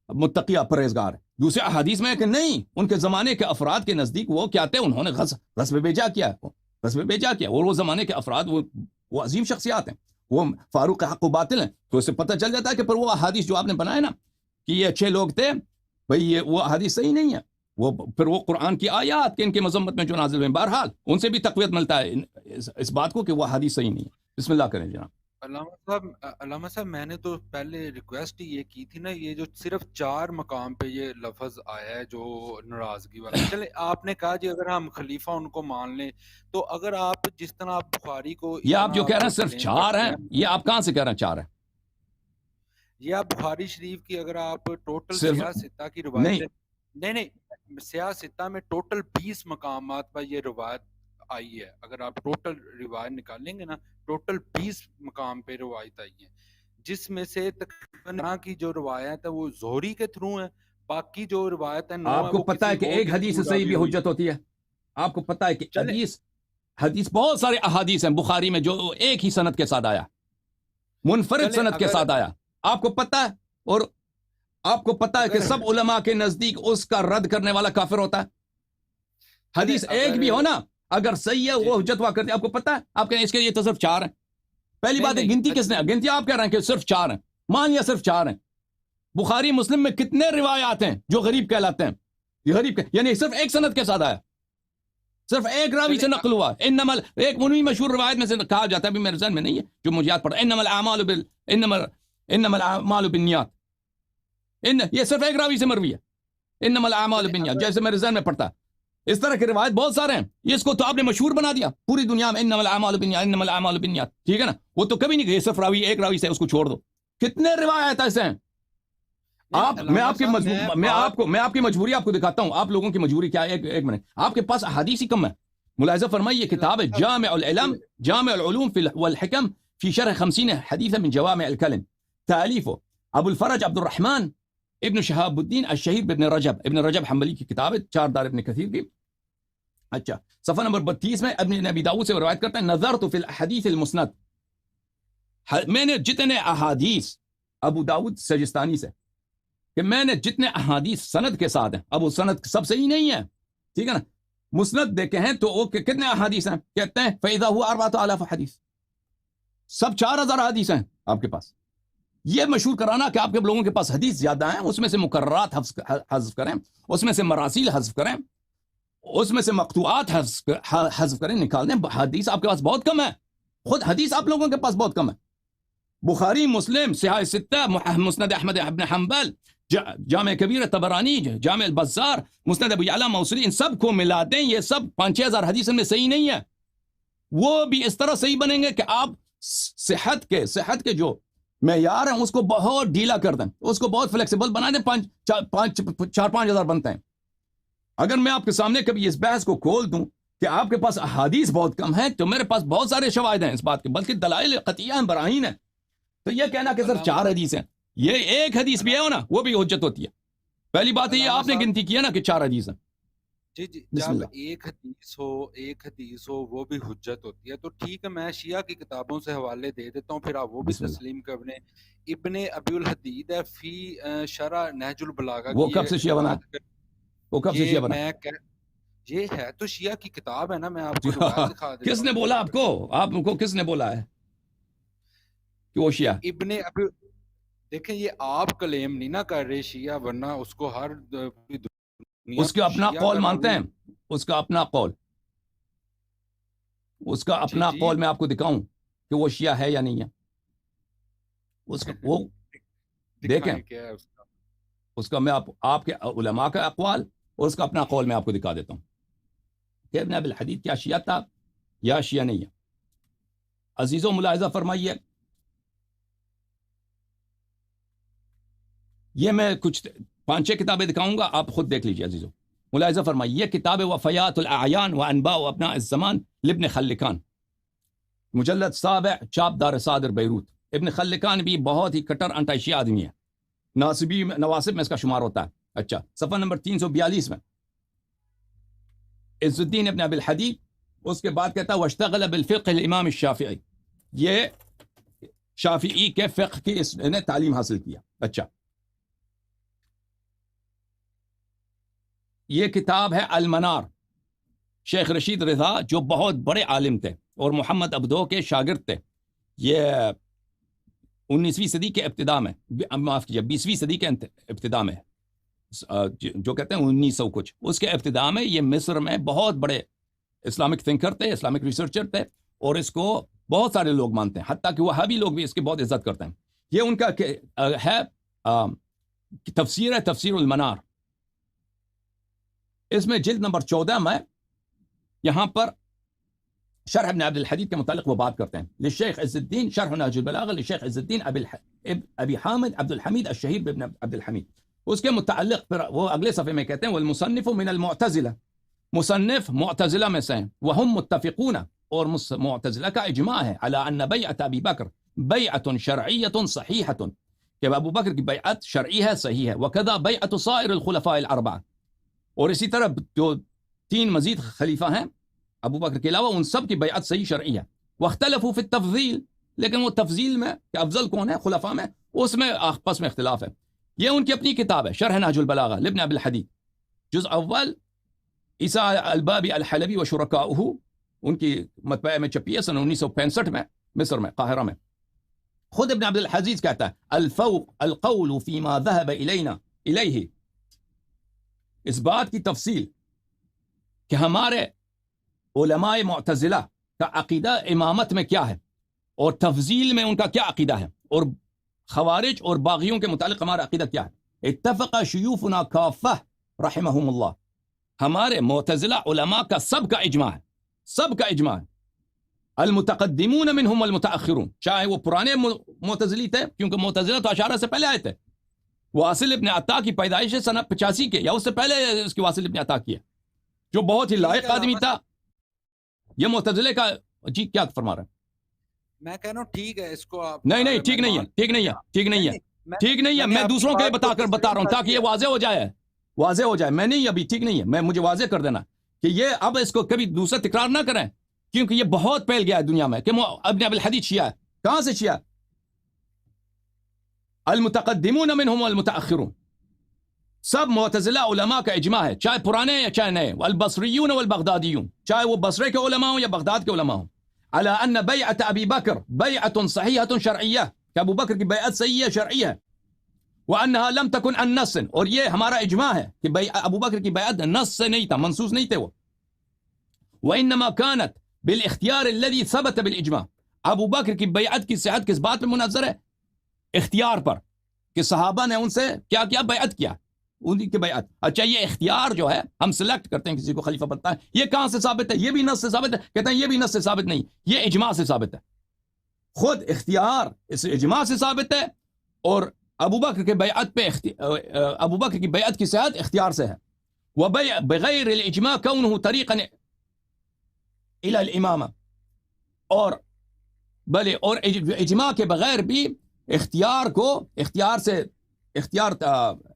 متقی پرہیزگار ہے، دوسرے احادیث میں ہے کہ نہیں، ان کے زمانے کے افراد کے نزدیک وہ کیا تھے، انہوں نے غزب بھیجا کیا اور وہ زمانے کے افراد وہ عظیم شخصیات ہیں، وہ فاروق حق و باطل ہیں، تو اس سے پتہ چل جاتا ہے کہ پھر وہ احادیث جو آپ نے بنائے نا کہ یہ اچھے لوگ تھے، بھئی وہ احادیث صحیح نہیں ہے، پھر وہ قرآن کی آیات کے ان کے مذمت میں جو نازل ہوئے، بہرحال ان سے بھی تقویت ملتا ہے اس بات کو کہ وہ حدیث صحیح نہیں ہے۔ بسم اللہ کریں جناب۔ علامہ صاحب میں نے تو پہلے ریکویسٹ یہ کی تھی نا، یہ جو صرف 4 مقام پہ یہ لفظ آیا ہے جو ناراضگی والا، چلے آپ نے کہا جی اگر ہم خلیفہ ان کو مان لیں، تو اگر آپ جس طرح آپ بخاری کو یہ آپ جو کہہ رہے ہیں صرف 4 ہیں، یہ آپ کہاں سے کہہ رہے ہیں 4 ہیں؟ یہ آپ بخاری شریف کی اگر آپ ٹوٹل صرف سیاہ ستہ کی روایت نہیں سیاہ ستہ میں ٹوٹل 20 مقامات پر یہ روایت آئی ہے، اگر آپ ٹوٹل روایت نکالیں گے نا، ٹوٹل 20 مقام پہ روایت آئی ہے، جس میں سے تقریباً کی جو روایت ہے وہ زہری کے تھرو ہے، باقی جو روایت ہے 9 آپ کو پتہ ہے کہ ایک حدیث سے صحیح بھی حجت ہوتی ہے، آپ کو پتہ ہے کہ حدیث بہت سارے احادیث ہیں بخاری میں جو ایک ہی سند کے ساتھ آیا، منفرد سند کے ساتھ آیا، آپ کو پتہ ہے، اور آپ کو پتہ ہے کہ سب علماء کے نزدیک اس کا رد کرنے والا کافر ہوتا ہے، حدیث ایک بھی ہو نا اگر صحیح ہے وہ حجت ہوا کرتی ہے، آپ کو پتہ ہے، آپ کہیں اس کے یہ تو صرف 4 ہیں، پہلی بات ہے گنتی کس نے، گنتی آپ کہہ رہے ہیں کہ صرف 4 ہیں، مان لیا صرف 4 ہیں، بخاری مسلم میں کتنے روایات ہیں جو غریب کہلاتے ہیں، یہ غریب یعنی صرف ایک سند کے ساتھ آیا، صرف ایک راوی سے نقل ہوا، انما ایک منوی مشہور روایت میں سے کہا جاتا ہے، بھی میرے ذہن میں نہیں ہے جو مجھے یاد پڑا، انما الاعمال بالنیات، یہ صرف ایک راوی سے مروی ہے، انما الاعمال بالنیات، جیسے میرے ذہن میں پڑتا ہے، اس طرح کی روایت بہت سارے ہیں، اس کو تو آپ نے مشہور بنا دیا پوری دنیا میں، انما الاعمال بالنیات، انما الاعمال بالنیات، ٹھیک ہے نا، وہ تو کبھی نہیں کہ صرف راوی ایک راوی سے اس کو چھوڑ دو، کتنے روایت ایسے ہیں، میں آپ کی مجبوری آپ کو دکھاتا ہوں، آپ لوگوں کی مجبوری کیا ہے، ایک منٹ، آپ کے پاس احادیث ہی کم ہے، ملاحظہ فرمائیے، یہ کتاب ہے جامع العلوم والحکم فی شرح 50 حدیثا من جوامع الکلم، تالیف ابو الفرج عبد الرحمن ابن شہاب الدین الشہید ابن رجب حنبلی کی کتاب ہے، 4 دار ابن کثیر کی، اچھا صفحہ نمبر 32 میں ابن نبی داؤد سے روایت کرتا ہے، نظرت فی الحدیث المسند، میں نے جتنے احادیث ابو داؤد سجستانی سے کہ میں نے جتنے احادیث سند کے ساتھ ہیں، اب وہ سند سب صحیح نہیں ہے، ٹھیک ہے نا، مسند دیکھے ہیں تو وہ کتنے احادیث ہیں، کہتے ہیں فَإِذَا هُوَ 4,000 حدیث، سب 4,000 حدیث ہیں آپ کے پاس، یہ مشہور کرانا کہ آپ کے لوگوں کے پاس حدیث زیادہ ہیں، اس میں سے مکررات حذف کریں، اس میں سے مراسیل حذف کریں، اس میں سے مقطوعات حذف کریں، نکال دیں، حدیث آپ کے پاس بہت کم ہے، خود حدیث آپ لوگوں کے پاس بہت کم ہے، بخاری مسلم صحاح ستہ، مسند احمد ابن حنبل، جامع کبیر طبرانی، جامع البزار، مسند ابو یعلا موصلی، ان سب کو ملا دیں، یہ سب 5-6 ہزار حدیث میں صحیح نہیں ہے، وہ بھی اس طرح صحیح بنیں گے کہ آپ صحت کے جو معیار ہیں اس کو بہت ڈھیلا کر دیں، اس کو بہت فلیکسیبل بنا دیں، 4-5 ہزار بنتے ہیں۔ اگر میں آپ کے سامنے کبھی اس بحث کو کھول دوں کہ آپ کے پاس احادیث بہت کم ہیں، تو میرے پاس بہت سارے شواہد ہیں اس بات کے، بلکہ دلائل قطعیہ ہیں، براہین ہیں، تو یہ کہنا کہ صرف 4 حدیث ہیں، یہ ایک حدیث بھی ہے نا وہ بھی حجت ہوتی ہے، پہلی بات ہے یہ آپ نے گنتی کیا نا کہ 4 حدیث ہیں، جی جب ایک حدیث ہو وہ بھی حجت ہوتی ہے، تو ٹھیک ہے، میں شیعہ کی کتابوں سے حوالے دے دیتا ہوں، پھر آپ وہ بھی تسلیم کریں، ابن ابی الحدید ہے فی شرح نہج البلاغہ، وہ کب سے شیعہ بنا، وہ کب سے شیعہ بنا، یہ ہے تو شیعہ کی کتاب ہے نا، میں آپ کو روایت دکھا دیتا ہوں، کس نے بولا آپ کو کس نے بولا ہے کہ وہ شیعہ، ابن ابی، دیکھیں یہ آپ کلیم نہیں نہ کر رہے شیعہ، ورنہ اس کو ہر اس کا اپنا قول مانتے ہیں، اس کا اپنا قول، اس کا اپنا جی قول میں آپ کو دکھاؤں کہ وہ شیعہ ہے یا نہیں ہے؟ اس کا وہ دیکھیں، دکھائیں کیا ہے اس کا؟ اس کا میں آپ کے علماء کا اقوال اور اس کا اپنا قول میں آپ کو دکھا دیتا ہوں کہ ابن ابی الحدید کیا شیعہ تھا یا شیعہ نہیں ہے۔ عزیزوں ملاحظہ فرمائیے، یہ میں کچھ 5-6 کتابیں دکھاؤں گا، آپ خود دیکھ لیجیے عزیزوں، ملاحظہ فرمائیے۔ یہ کتاب وفیات الاعیان وانباء ابناء الزمان لابن خلکان، مجلد 7 چاپ دار صادر بیروت۔ ابن خلکان بھی بہت ہی کٹر انٹا شیعہ آدمی ہے، نواسب میں اس کا شمار ہوتا ہے۔ اچھا، صفحہ نمبر 342 میں عز الدین ابن ابی الحدید اس کے بعد کہتا ہے واشتغل بالفقہ الامام الشافعی، یہ شافعی کے فقہ کی اس نے تعلیم حاصل کیا۔ اچھا، یہ کتاب ہے المنار، شیخ رشید رضا جو بہت بڑے عالم تھے اور محمد عبدو کے شاگرد تھے، یہ 19ویں صدی کے ابتدا میں، معاف کیجیے 20ویں صدی کے ابتدا میں، جو کہتے ہیں 1900 کچھ، اس کے ابتدا میں یہ مصر میں بہت بڑے اسلامک تھنکر تھے، اسلامک ریسرچر تھے، اور اس کو بہت سارے لوگ مانتے ہیں، حتیٰ کہ وہابی لوگ بھی اس کی بہت عزت کرتے ہیں۔ یہ ان کا ہے تفسیر ہے، تفسیر المنار۔ اس میں جلد نمبر 14 میں یہاں پر شرح ابن عبد الحدید کے متعلق وہ بات کرتے ہیں، للشیخ عز الدین شرح نہج البلاغہ للشیخ عز الدین ابی حامد عبد الحمید الشہیر بن عبد الحمید۔ اس کے متعلق پھر وہ اگلے صفحے میں کہتے ہیں والمصنف من المعتزلہ، مصنف معتزلہ میں سے ہیں، وهم متفقون، اور معتزلہ کا اجماع ہے علی ان بیعت ابی بکر بیعت شرعیت صحیحۃ، کہ ابو بکر کی بیعت شرعی ہے، صحیح ہے، وکذا بیعت صائر الخلفاء الاربعہ، اور اسی طرح جو 3 مزید خلیفہ ہیں ابو بکر کے علاوہ ان سب کی بیعت صحیح شرعی ہے۔ واختلفوا فی التفضیل، لیکن وہ تفضیل میں کہ افضل کون ہے خلفاء میں، اس میں آپس میں اختلاف ہے۔ یہ ان کی اپنی کتاب ہے شرح نہج البلاغہ لابن ابی الحدید، جزء اول، عیسیٰ البابی الحلبی و شرکاؤہ، ان کی مطبعہ میں چھپی ہے سن 1965 میں مصر میں، قاہرہ میں۔ خود ابن عبد الحدید کہتا ہے الفوق القول فیما ذهب الینا الیہ، اس بات کی تفصیل کہ ہمارے علماء معتزلہ کا عقیدہ امامت میں کیا ہے اور تفضیل میں ان کا کیا عقیدہ ہے، اور خوارج اور باغیوں کے متعلق ہمارا عقیدہ کیا ہے۔ اتفق شیوخنا کافہ رحمہم اللہ، ہمارے معتزلہ علماء کا سب کا اجماع ہے، سب کا اجماع ہے، المتقدمون منہم والمتاخرون، چاہے وہ پرانے معتزلی تھے، کیونکہ معتزلہ تو اشاعرہ سے پہلے آئے تھے، واصل ابن عطا کی پیدائش سنہ 85 کے یا اس سے پہلے اس کی واصل ابن عطا کی ہے، جو بہت ہی لائق آدمی تھا۔ یہ معتزلے کا، جی کیا فرما رہے ہیں؟ میں کہہ رہا ہوں ٹھیک ہے، اس کو آپ نہیں ٹھیک نہیں ہے، ٹھیک نہیں ہے، ٹھیک نہیں ہے، ٹھیک نہیں ہے، میں دوسروں کے بتا رہا ہوں تاکہ یہ واضح ہو جائے، واضح ہو جائے، میں نہیں ابھی ٹھیک نہیں ہے، میں مجھے واضح کر دینا کہ یہ اب اس کو کبھی دوسرا تکرار نہ کریں، کیونکہ یہ بہت پھیل گیا ہے دنیا میں کہ ابن ابی الحدید شیعہ ہے۔ کہاں سے شیعہ؟ المتقدمون منهم والمتاخرون، سب معتزلہ علماء کا اجماع ہے، چاہے پرانے یا چاہے نئے، والبصریون والبغدادیون، چاہے وہ بصرے کے علماء ہوں یا بغداد کے علماء ہوں، على ان بیعت ابی بکر بیعت صحیحۃ شرعیہ، کہ ابو بکر کی بیعت صحیح ہے، شرعی ہے، وانها لم تكن عن نص، اور یہ ہمارا اجماع ہے کہ ابو بکر کی بیعت نص سے نہیں تھا، منصوص نہیں تھے وہ، وانما كانت بالاختیار الذي ثبت بالاجماع، ابو بکر کی بیعت کی صحت کس بات میں منحصر ہے؟ اختیار پر، کہ صحابہ نے ان سے کیا کیا؟ بیعت کیا، ان کی بیعت۔ اچھا، یہ اختیار جو ہے ہم سلیکٹ کرتے ہیں کسی کو خلیفہ بنتا ہے، یہ کہاں سے ثابت ہے؟ یہ بھی نص سے ثابت ہے، کہتے ہیں یہ بھی نص سے ثابت نہیں، یہ اجماع سے ثابت ہے، خود اختیار اس اجماع سے ثابت ہے، اور ابو بکر کے بیعت پہ ابو بکر کی بیعت کی صحت اختیار سے ہے، بغیر الاجماع کونه طریقا الى الامامہ، اور بلے اور اجماع کے بغیر بھی اختیار کو،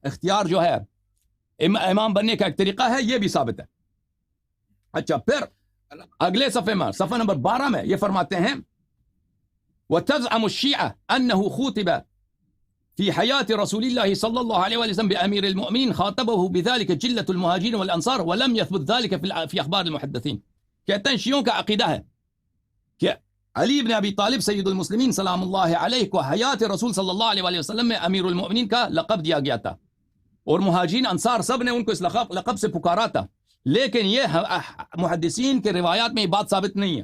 اختیار جو ہے امام بننے کا ایک طریقہ ہے، یہ بھی ثابت ہے۔ اچھا، پھر اگلے صفحے میں صفحہ نمبر 12 میں یہ فرماتے ہیں وتزعم الشیعہ انه خوطب في حياة رسول الله صلى الله عليه وسلم بأمير المؤمنين خاطبه بذلك جلة المهاجرين والأنصار ولم يثبت ذلك في أخبار المحدثين، کہتے ہیں شیعوں کا عقیدہ ہے کہ علی بن ابی طالب سید المسلمین سلام اللہ علیہ کو حیات رسول صلی اللہ علیہ وسلم میں امیر المؤمنین کا لقب دیا گیا تھا، اور مہاجرین انصار سب نے ان کو اس لقب سے پکارا تھا، لیکن یہ محدثین کے روایات میں یہ بات ثابت نہیں ہے،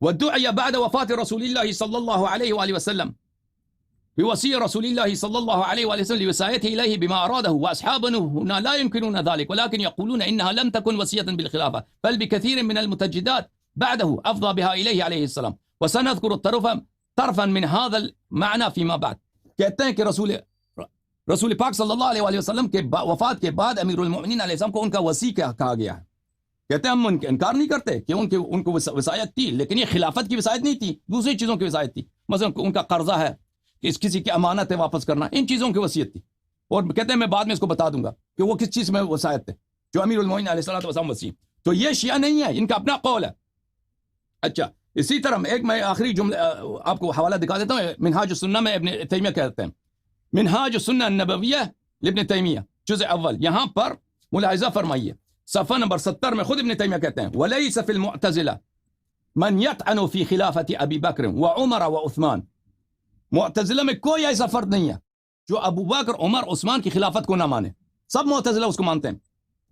ودعي بعد وفاة رسول الله صلى الله عليه وآله وسلم بوصية رسول الله صلى الله عليه وآله وسلم لوصايته إليه بما أراده، وأصحابنا هنا لا ينكرون ذلك، ولكن يقولون إنها لم تكن وصية بالخلافة، بل بكثير من المتجدات بعده أفضى بها إليه عليه السلام، وسنذكر طرفا من هذا المعنى فيما بعد. کہتے ہیں کہ رسول پاک صلی اللہ علیہ وآلہ وسلم کے وفات کے بعد امیر المؤمنین علیہ السلام کو ان کا وصی کہا گیا ہے. کہتے ہیں ہم انکار نہیں کرتے کہ ان کو وصایت تھی، لیکن یہ خلافت کی وصایت نہیں تھی، دوسری چیزوں کی وصایت تھی. مثلا ان کا قرضہ ہے، کسی کی امانت ہے واپس کرنا، ان چیزوں کی وصیت تھی. اور کہتے ہیں میں بعد میں اس کو بتا دوں گا کہ وہ کس چیز میں وصایت تھے جو امیر المؤمنین علیہ السلام وصی. تو یہ شیعہ نہیں ہے، ان کا اپنا قول ہے. اچھا، اسی طرح ایک میں آخری جملہ آپ کو حوالہ دکھا دیتا ہوں. منہاج السنہ میں ابن تیمیہ کہتے ہیں، منہاج السنہ النبویہ لابن تیمیہ جزء اول، یہاں پر ملاحظہ فرمائیے صفحہ نمبر 70 میں خود ابن تیمیہ کہتے ہیں وَلَيْسَ فِي الْمُعْتَزِلَةِ مَنْ يَطْعَنُ فِي خِلَافَةِ أَبِي بَكْرٍ وَعُمَرَ وَعُثْمَانَ. معتزلہ میں کوئی ایسا فرد نہیں ہے جو ابو بکر، عمر، عثمان کی خلافت کو نہ مانے. سب معتزلہ اس کو مانتے ہیں.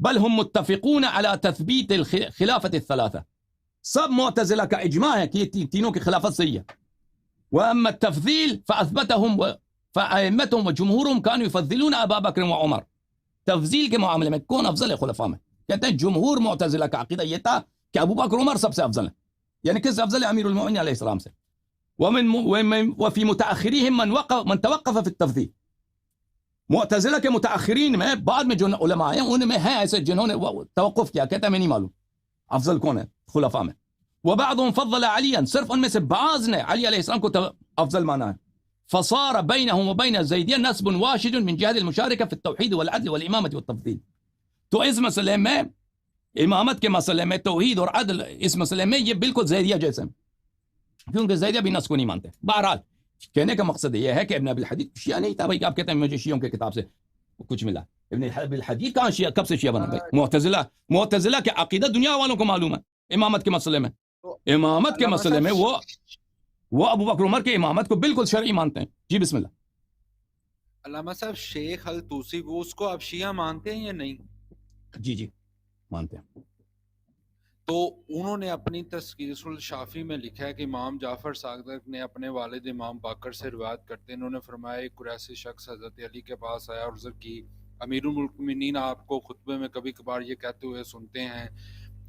بل هم متفقون على تثبیت الخلافة الثلاثة. سب معتزلہ کا اجماع ہے کہ یہ تینوں کی خلافت صحیح ہے. وَأَمَّا التَّفْضِيلِ فَأَثْبَتَهُمْ فَأَئِمَّتُهُمْ وَجُمْهُورُهُمْ كَانُوا يُفَضِّلُونَ أَبَا بَكْرٍ وَعُمَرَ. تفضیل کے معاملے میں کون افضل ہے خلفاء میں؟ کہتے ہیں جمہور معتزلہ کا عقیدہ یہ تھا کہ ابو بکر عمر سب سے افضل ہیں. یعنی کس سے افضل ہے؟ امیر المؤمنین علیہ السلام سے. وفي متأخرهم من توقف في التفضيل. معتزلہ کے متأخرین میں بعد میں جو علماء ہیں ان میں ہیں ایسے جنہوں نے توقف کیا، کہتا ہے میں نہیں معلوم افضل کون ہے خلفاء میں. وبعضهم فضل عليا، صرف ان میں سے بعض نے علی علیہ السلام کو افضل مانا ہے. فصار بينهم وبين الزيدية نسب واشد من جهة المشاركة في التوحيد والعدل والإمامة والتفضيل. تو اس مسئلے میں، امامت کے مسئلے میں، توحید اور عدل، اس مسئلے میں یہ بالکل زیدیہ جیسے ہیں، کیونکہ زیدیہ بھی نس کو نہیں مانتے. بہرحال کہنے کا مقصد یہ ہے کہ ابن ابی الحدید شیعہ نہیں تھا بھائی. آپ کہتے ہیں مجھے شیعوں کے کتاب سے کچھ ملا. ابن ابی الحدید کہاں شیعہ، کب سے شیعہ بنا بھائی؟ معتزلہ کے عقیدہ دنیا والوں کو معلوم ہے. امامت کے مسئلے میں، امامت کے مسئلے میں وہ ابو بکر عمر کے امامت کو بالکل شرعی مانتے ہیں. جی بسم اللہ. علامہ صاحب شیخ الطوسی وہ اس کو آپ شیعہ مانتے ہیں یا نہیں؟ جی مانتے ہیں. تو انہوں نے اپنی تذکیر الشافی میں لکھا ہے کہ امام جعفر صادق نے اپنے والد امام باقر سے روایت کرتے ہیں، انہوں نے فرمایا ایک قریشی شخص حضرت علی کے پاس آیا اور عرض کی امیر المؤمنین آپ کو خطبے میں کبھی کبھار یہ کہتے ہوئے سنتے ہیں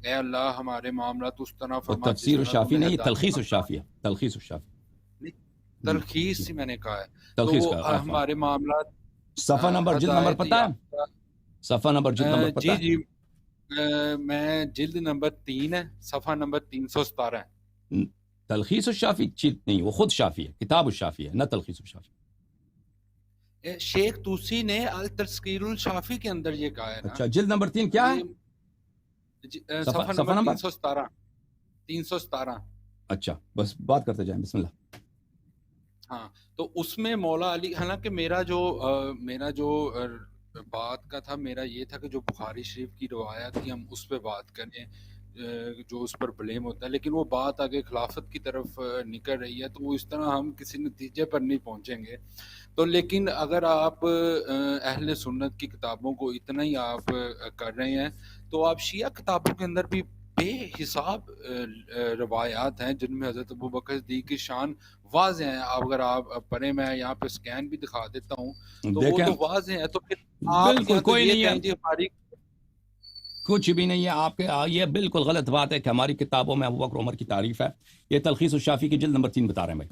اے اللہ ہمارے معاملات اس طرح فرما. تفسیر الشافی نہیں، تلخیص الشافی ہے. تلخیص الشافی، تلخیص ہی میں نے کہا ہے. تلخیص تو کا ہمارے معاملات صفحہ نمبر جلد نمبر پتہ ہے؟ صفحہ نمبر جلد نمبر پتہ ہے؟ جی میں جلد نمبر 3 ہے، صفحہ نمبر 317 ہے. تلخیص الشافی چیز نہیں، وہ خود شافی ہے، کتاب الشافی ہے، نہ تلخیص الشافی. شیخ طوسی نے التذکیر الشافی کے اندر یہ کہا ہے نا. اچھا، جلد نمبر 3 کیا ہے؟ صفحہ نمبر 317. اچھا بس بات کرتے جائیں، بسم اللہ. ہاں، تو اس میں مولا علی، حالانکہ میرا جو بات کا تھا، میرا یہ تھا کہ جو بخاری شریف کی روایت تھی ہم اس پہ بات کریں جو اس پر بلیم ہوتا ہے، لیکن وہ بات آگے خلافت کی طرف نکل رہی ہے تو وہ اس طرح ہم کسی نتیجے پر نہیں پہنچیں گے. تو لیکن اگر آپ اہل سنت کی کتابوں کو اتنا ہی آپ کر رہے ہیں تو آپ شیعہ کتابوں کے اندر بھی بے حساب روایات ہیں جن میں حضرت ابوبکر صدیق کی شان واضح ہیں. اگر آپ پڑھیں، میں یہاں پہ سکین بھی دکھا دیتا ہوں تو وہ تو واضح ہے. تو پھر آپ بالکل کوئی نہیں ہے، جی ہماری کچھ بھی نہیں ہے. آپ کے یہ بالکل غلط بات ہے کہ ہماری کتابوں میں ابوبکر عمر کی تعریف ہے. یہ تلخیص الشافی کی جلد نمبر 3 بتا رہے ہیں بھائی.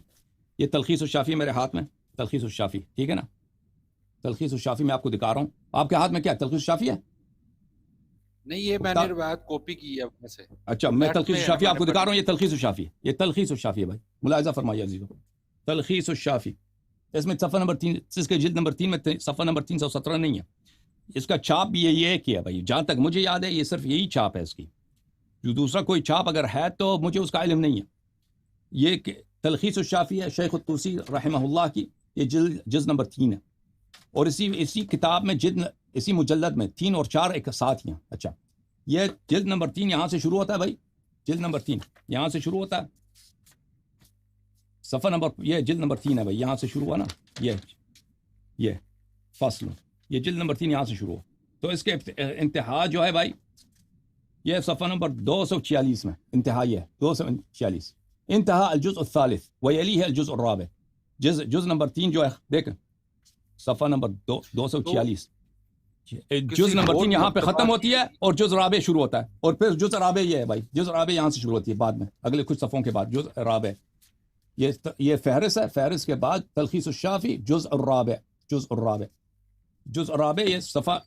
یہ تلخیص الشافی میرے ہاتھ میں، تلخیص الشافی، ٹھیک ہے نا؟ تلخیص الشافی میں آپ کو دکھا رہا ہوں. آپ کے ہاتھ میں کیا تلخیص الشافی ہے؟ نہیں، یہ میں نے روایت کاپی کی ہے اپنے سے. اچھا، میں تلخیص الشافی آپ کو دکھا رہا ہوں. یہ تلخیص الشافی ہے، یہ تلخیص الشافی ہے بھائی، ملاحظہ فرمائیے عزیزو. تلخیص الشافی، اس میں صفحہ نمبر 3، اس کے جلد نمبر 3 میں صفحہ نمبر 317 نہیں ہے. اس کا چھاپ بھی یہ کیا بھائی، جہاں تک مجھے یاد ہے یہ صرف یہی چھاپ ہے اس کی. جو دوسرا کوئی چھاپ اگر ہے تو مجھے اس کا علم نہیں ہے. یہ تلخیص الشافی ہے شیخ الطوسی رحمہ اللہ کی، یہ جلد نمبر 3 ہے. اور اسی کتاب میں اسی مجلد میں 3 اور 4 ایک ساتھ ہیں. اچھا، یہ جلد نمبر 3 یہاں سے شروع ہوتا ہے بھائی. جلد نمبر 3 یہاں سے شروع ہوتا ہے. صفحہ نمبر، یہ جلد نمبر 3 ہے بھائی، یہاں سے شروع ہوا نا. یہ فصل، یہ جلد نمبر 3 یہاں سے شروع ہوا. تو اس کے انتہا جو ہے بھائی، یہ صفحہ نمبر 246 میں انتہائی ہے 246 انتہا الجزء الثالث ویلیہ الجزء الرابع جز نمبر 3 جو ہے دیکھ صفحہ نمبر 246 جز نمبر 3 یہاں پہ ختم ہوتی ہے اور جز رابع شروع ہوتا ہے اور پھر جز رابع یہ ہے بھائی جز رابع یہاں سے شروع ہوتی ہے بعد میں اگلے کچھ صفحوں کے بعد جز رابع یہ فہرست ہے فہرست کے بعد تلخیص الشافی جز الرابع جز الرابع یہ صفحہ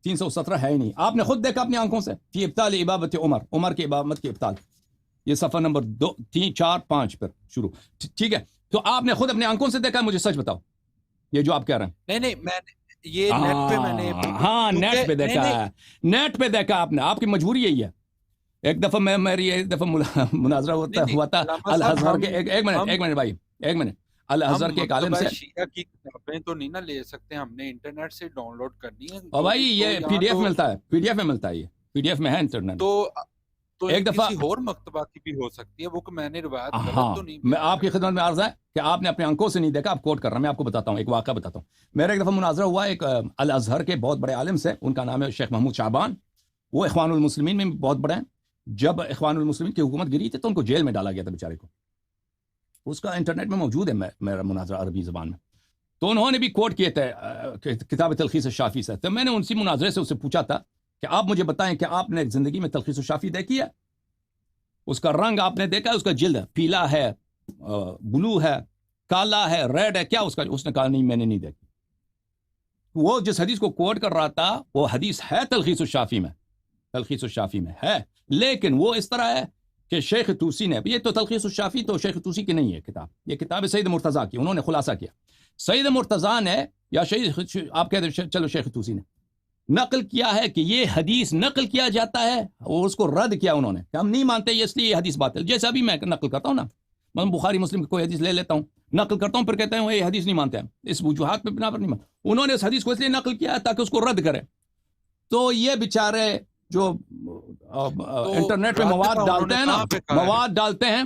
317 ہے ہی نہیں آپ نے خود دیکھا اپنی آنکھوں سے فی ابطال ابابت عمر کی امامت کی ابطال یہ صفحہ نمبر 2 3 4 5 پر شروع ٹھیک ہے تو آپ نے خود اپنی آنکھوں سے دیکھا مجھے سچ بتاؤ یہ جو آپ کہہ رہے ہیں نہیں میں یہ نیٹ پہ میں نے ہاں نیٹ پہ دیکھا ہے نیٹ پہ دیکھا آپ نے آپ کی مجبوری یہی ہے ایک دفعہ میری ایک دفعہ مناظرہ ہوا تھا الازہر کے ایک منٹ بھائی ایک منٹ الازہر کے ایک عالم سے شیعہ کی کتابیں تو نہیں نہ لے سکتے ہم نے انٹرنیٹ سے ڈاؤن لوڈ کرنی ہے اور بھائی یہ پی ڈی ایف ملتا ہے پی ڈی ایف میں ملتا ہے یہ پی ڈی ایف میں ہے انٹرنیٹ تو ایک دفعہ کسی اور مکتبہ کی بھی ہو سکتی ہے وہ کہ میں نے روایت غلط تو نہیں میں آپ کی خدمت میں عرض ہے کہ آپ نے اپنی آنکھوں سے نہیں دیکھا آپ کوٹ کر رہا ہیں میں آپ کو بتاتا ہوں ایک واقعہ بتاتا ہوں میرا ایک دفعہ مناظرہ ہوا ایک الازہر کے بہت بڑے عالم سے ان کا نام ہے شیخ محمود شعبان وہ اخوان المسلمین میں بہت بڑے ہیں جب اخوان المسلمین کی حکومت گری تھی تو ان کو جیل میں ڈالا گیا تھا بیچارے کو اس کا انٹرنیٹ میں موجود ہے میرا مناظرہ عربی زبان میں تو انہوں نے بھی کوٹ کیے تھے کتاب تلخیص الشافی سے تو میں نے اسی مناظرے سے اسے پوچھا تھا کہ آپ مجھے بتائیں کہ آپ نے زندگی میں تلخیص الشافی دیکھی ہے اس کا رنگ آپ نے دیکھا ہے اس کا جلد پیلا ہے بلو ہے کالا ہے ریڈ ہے کیا اس نے کہا نہیں میں نے نہیں دیکھی وہ جس حدیث کو کوٹ کر رہا تھا وہ حدیث ہے تلخیص الشافی میں ہے لیکن وہ اس طرح ہے کہ شیخ توسی نے یہ تو تلخیص الشافی تو شیخ توسی کی نہیں ہے کتاب یہ کتاب ہے سید مرتضیٰ کی انہوں نے خلاصہ کیا سید مرتضیٰ نے یا آپ کہتے ہیں چلو شیخ توسی نے نقل کیا ہے کہ یہ حدیث نقل کیا جاتا ہے اور اس کو رد کیا انہوں نے کہ ہم نہیں مانتے اس لیے یہ حدیث باطل جیسا بھی میں نقل کرتا ہوں نا میں بخاری مسلم کی کوئی حدیث لے لیتا ہوں نقل کرتا ہوں پھر کہتے ہیں وہ یہ حدیث نہیں مانتے ہیں اس وجوہات پہ بنا پر نہیں مانتے انہوں نے اس حدیث کو اس لیے نقل کیا ہے تاکہ اس کو رد کرے تو یہ بیچارے جو انٹرنیٹ پہ مواد ڈالتے ہیں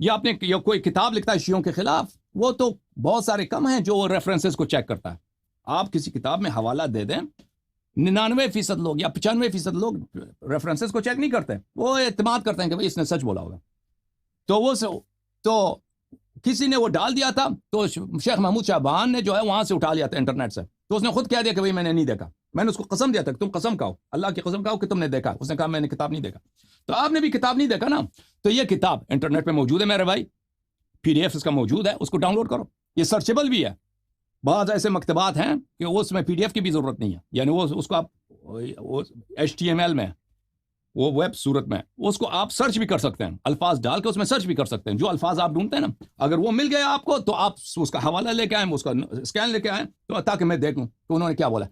یا اپنے کوئی کتاب لکھتا ہے شیعوں کے خلاف وہ تو بہت سارے کم ہیں جو ریفرنسز کو چیک کرتا ہے آپ کسی کتاب میں حوالہ دے دیں 99% لوگ یا 95% لوگ ریفرنسز کو چیک نہیں کرتے وہ اعتماد کرتے ہیں کہ بھائی اس نے سچ بولا ہوگا تو کسی نے وہ ڈال دیا تھا تو شیخ محمود شعبان نے جو ہے وہاں سے اٹھا لیا تھا انٹرنیٹ سے تو اس نے خود کہہ دیا کہ بھائی میں نے نہیں دیکھا میں نے اس کو قسم دیا تھا کہ تم قسم کھاؤ اللہ کی قسم کھاؤ کہ تم نے دیکھا اس نے کہا میں نے کتاب نہیں دیکھا تو آپ نے بھی کتاب نہیں دیکھا نا تو یہ کتاب انٹرنیٹ پہ موجود ہے میرے بھائی پی ڈی ایف اس کا موجود ہے اس کو ڈاؤن لوڈ کرو یہ سرچیبل بھی ہے بعض ایسے مکتبات ہیں کہ اس میں پی ڈی ایف کی بھی ضرورت نہیں ہے یعنی وہ اس کو آپ HTML میں وہ ویب صورت میں اس کو آپ سرچ بھی کر سکتے ہیں الفاظ ڈال کے اس میں سرچ بھی کر سکتے ہیں جو الفاظ آپ ڈھونڈتے ہیں نا اگر وہ مل گیا آپ کو تو آپ اس کا حوالہ لے کے آئیں اس کا اسکین لے کے آئیں تو تاکہ میں دیکھوں کہ انہوں نے کیا بولا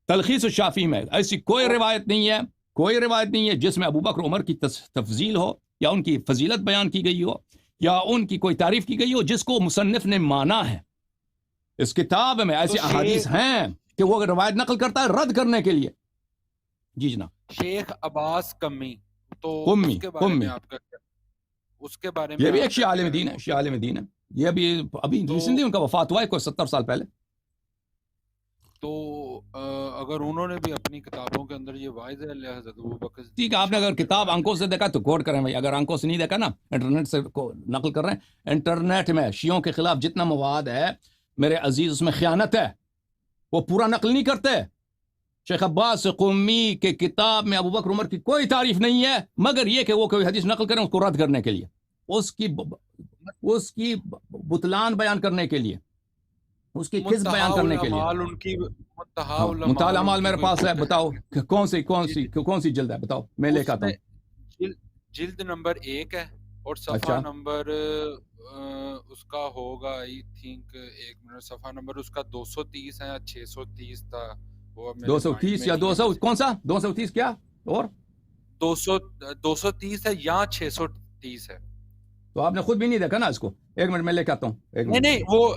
تلخیص الشافی میں ایسی کوئی روایت نہیں ہے جس میں ابو بکر عمر کی تفضیل ہو یا ان کی فضیلت بیان کی گئی ہو یا ان کی کوئی تعریف کی گئی ہو جس کو مصنف نے مانا ہے اس کتاب میں ایسی احادیث ہیں کہ وہ روایت نقل کرتا ہے رد کرنے کے لیے جی جناب شیخ عباس قمی تو اس کے بارے میں یہ بھی ایک شیعہ عالم دین ہے یہ ابھی ریسنٹلی ان کا وفات ہوا ہے کوئی 70 سال پہلے تو اگر انہوں نے بھی اپنی کتابوں کے اندر یہ واضح ہے حضرت ابوبکر ٹھیک ہے آپ نے اگر کتاب آنکھوں سے دیکھا تو کوٹ کریں بھائی اگر آنکھوں سے نہیں دیکھا نا انٹرنیٹ سے نقل کر رہے ہیں انٹرنیٹ میں شیعوں کے خلاف جتنا مواد ہے میرے عزیز اس میں خیانت ہے وہ پورا نقل نہیں کرتے شیخ عباس قمی کے کتاب میں ابو بکر عمر کی کوئی تعریف نہیں ہے مگر یہ کہ وہ کوئی حدیث نقل کریں اس کو رد کرنے کے لیے اس کی بطلان بیان کرنے کے لیے اس کی کس بیان کرنے کے لیے منتہا الاعمال میرے پاس ہے بتاؤ کون سی جلد ہے بتاؤ میں لے کے آتا ہوں جلد نمبر 1 ہے اور صفحہ نمبر اس کا ہوگا آئی تھنک ایک منٹ صفحہ نمبر اس کا 230 ہے یا 630 تھا 230 یا 200 کون سا 230 کیا اور 230 ہے یا 630 ہے تو آپ نے خود بھی نہیں دیکھا نا اس کو ایک منٹ میں لے کے آتا ہوں نہیں وہ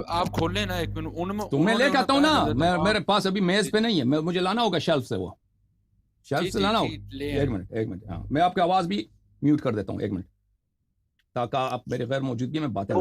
آپ کھول لیں نا ایک منٹ تو میں لے کے آتا ہوں نا میرے پاس ابھی میز پہ نہیں ہے مجھے لانا ہوگا شیلف سے وہ شیلف سے لانا ہوگا ایک منٹ ہاں میں آپ کی آواز بھی میوٹ کر دیتا ہوں ایک منٹ تاکہ آپ میرے غیر موجودگی میں باتیں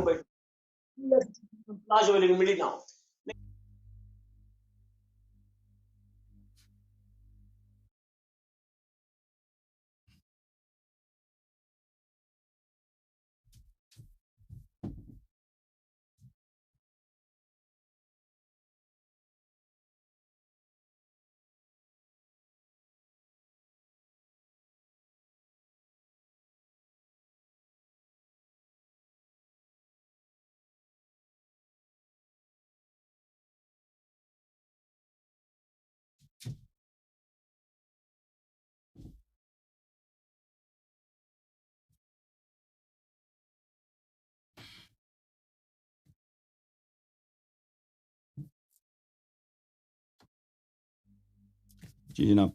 جی جناب.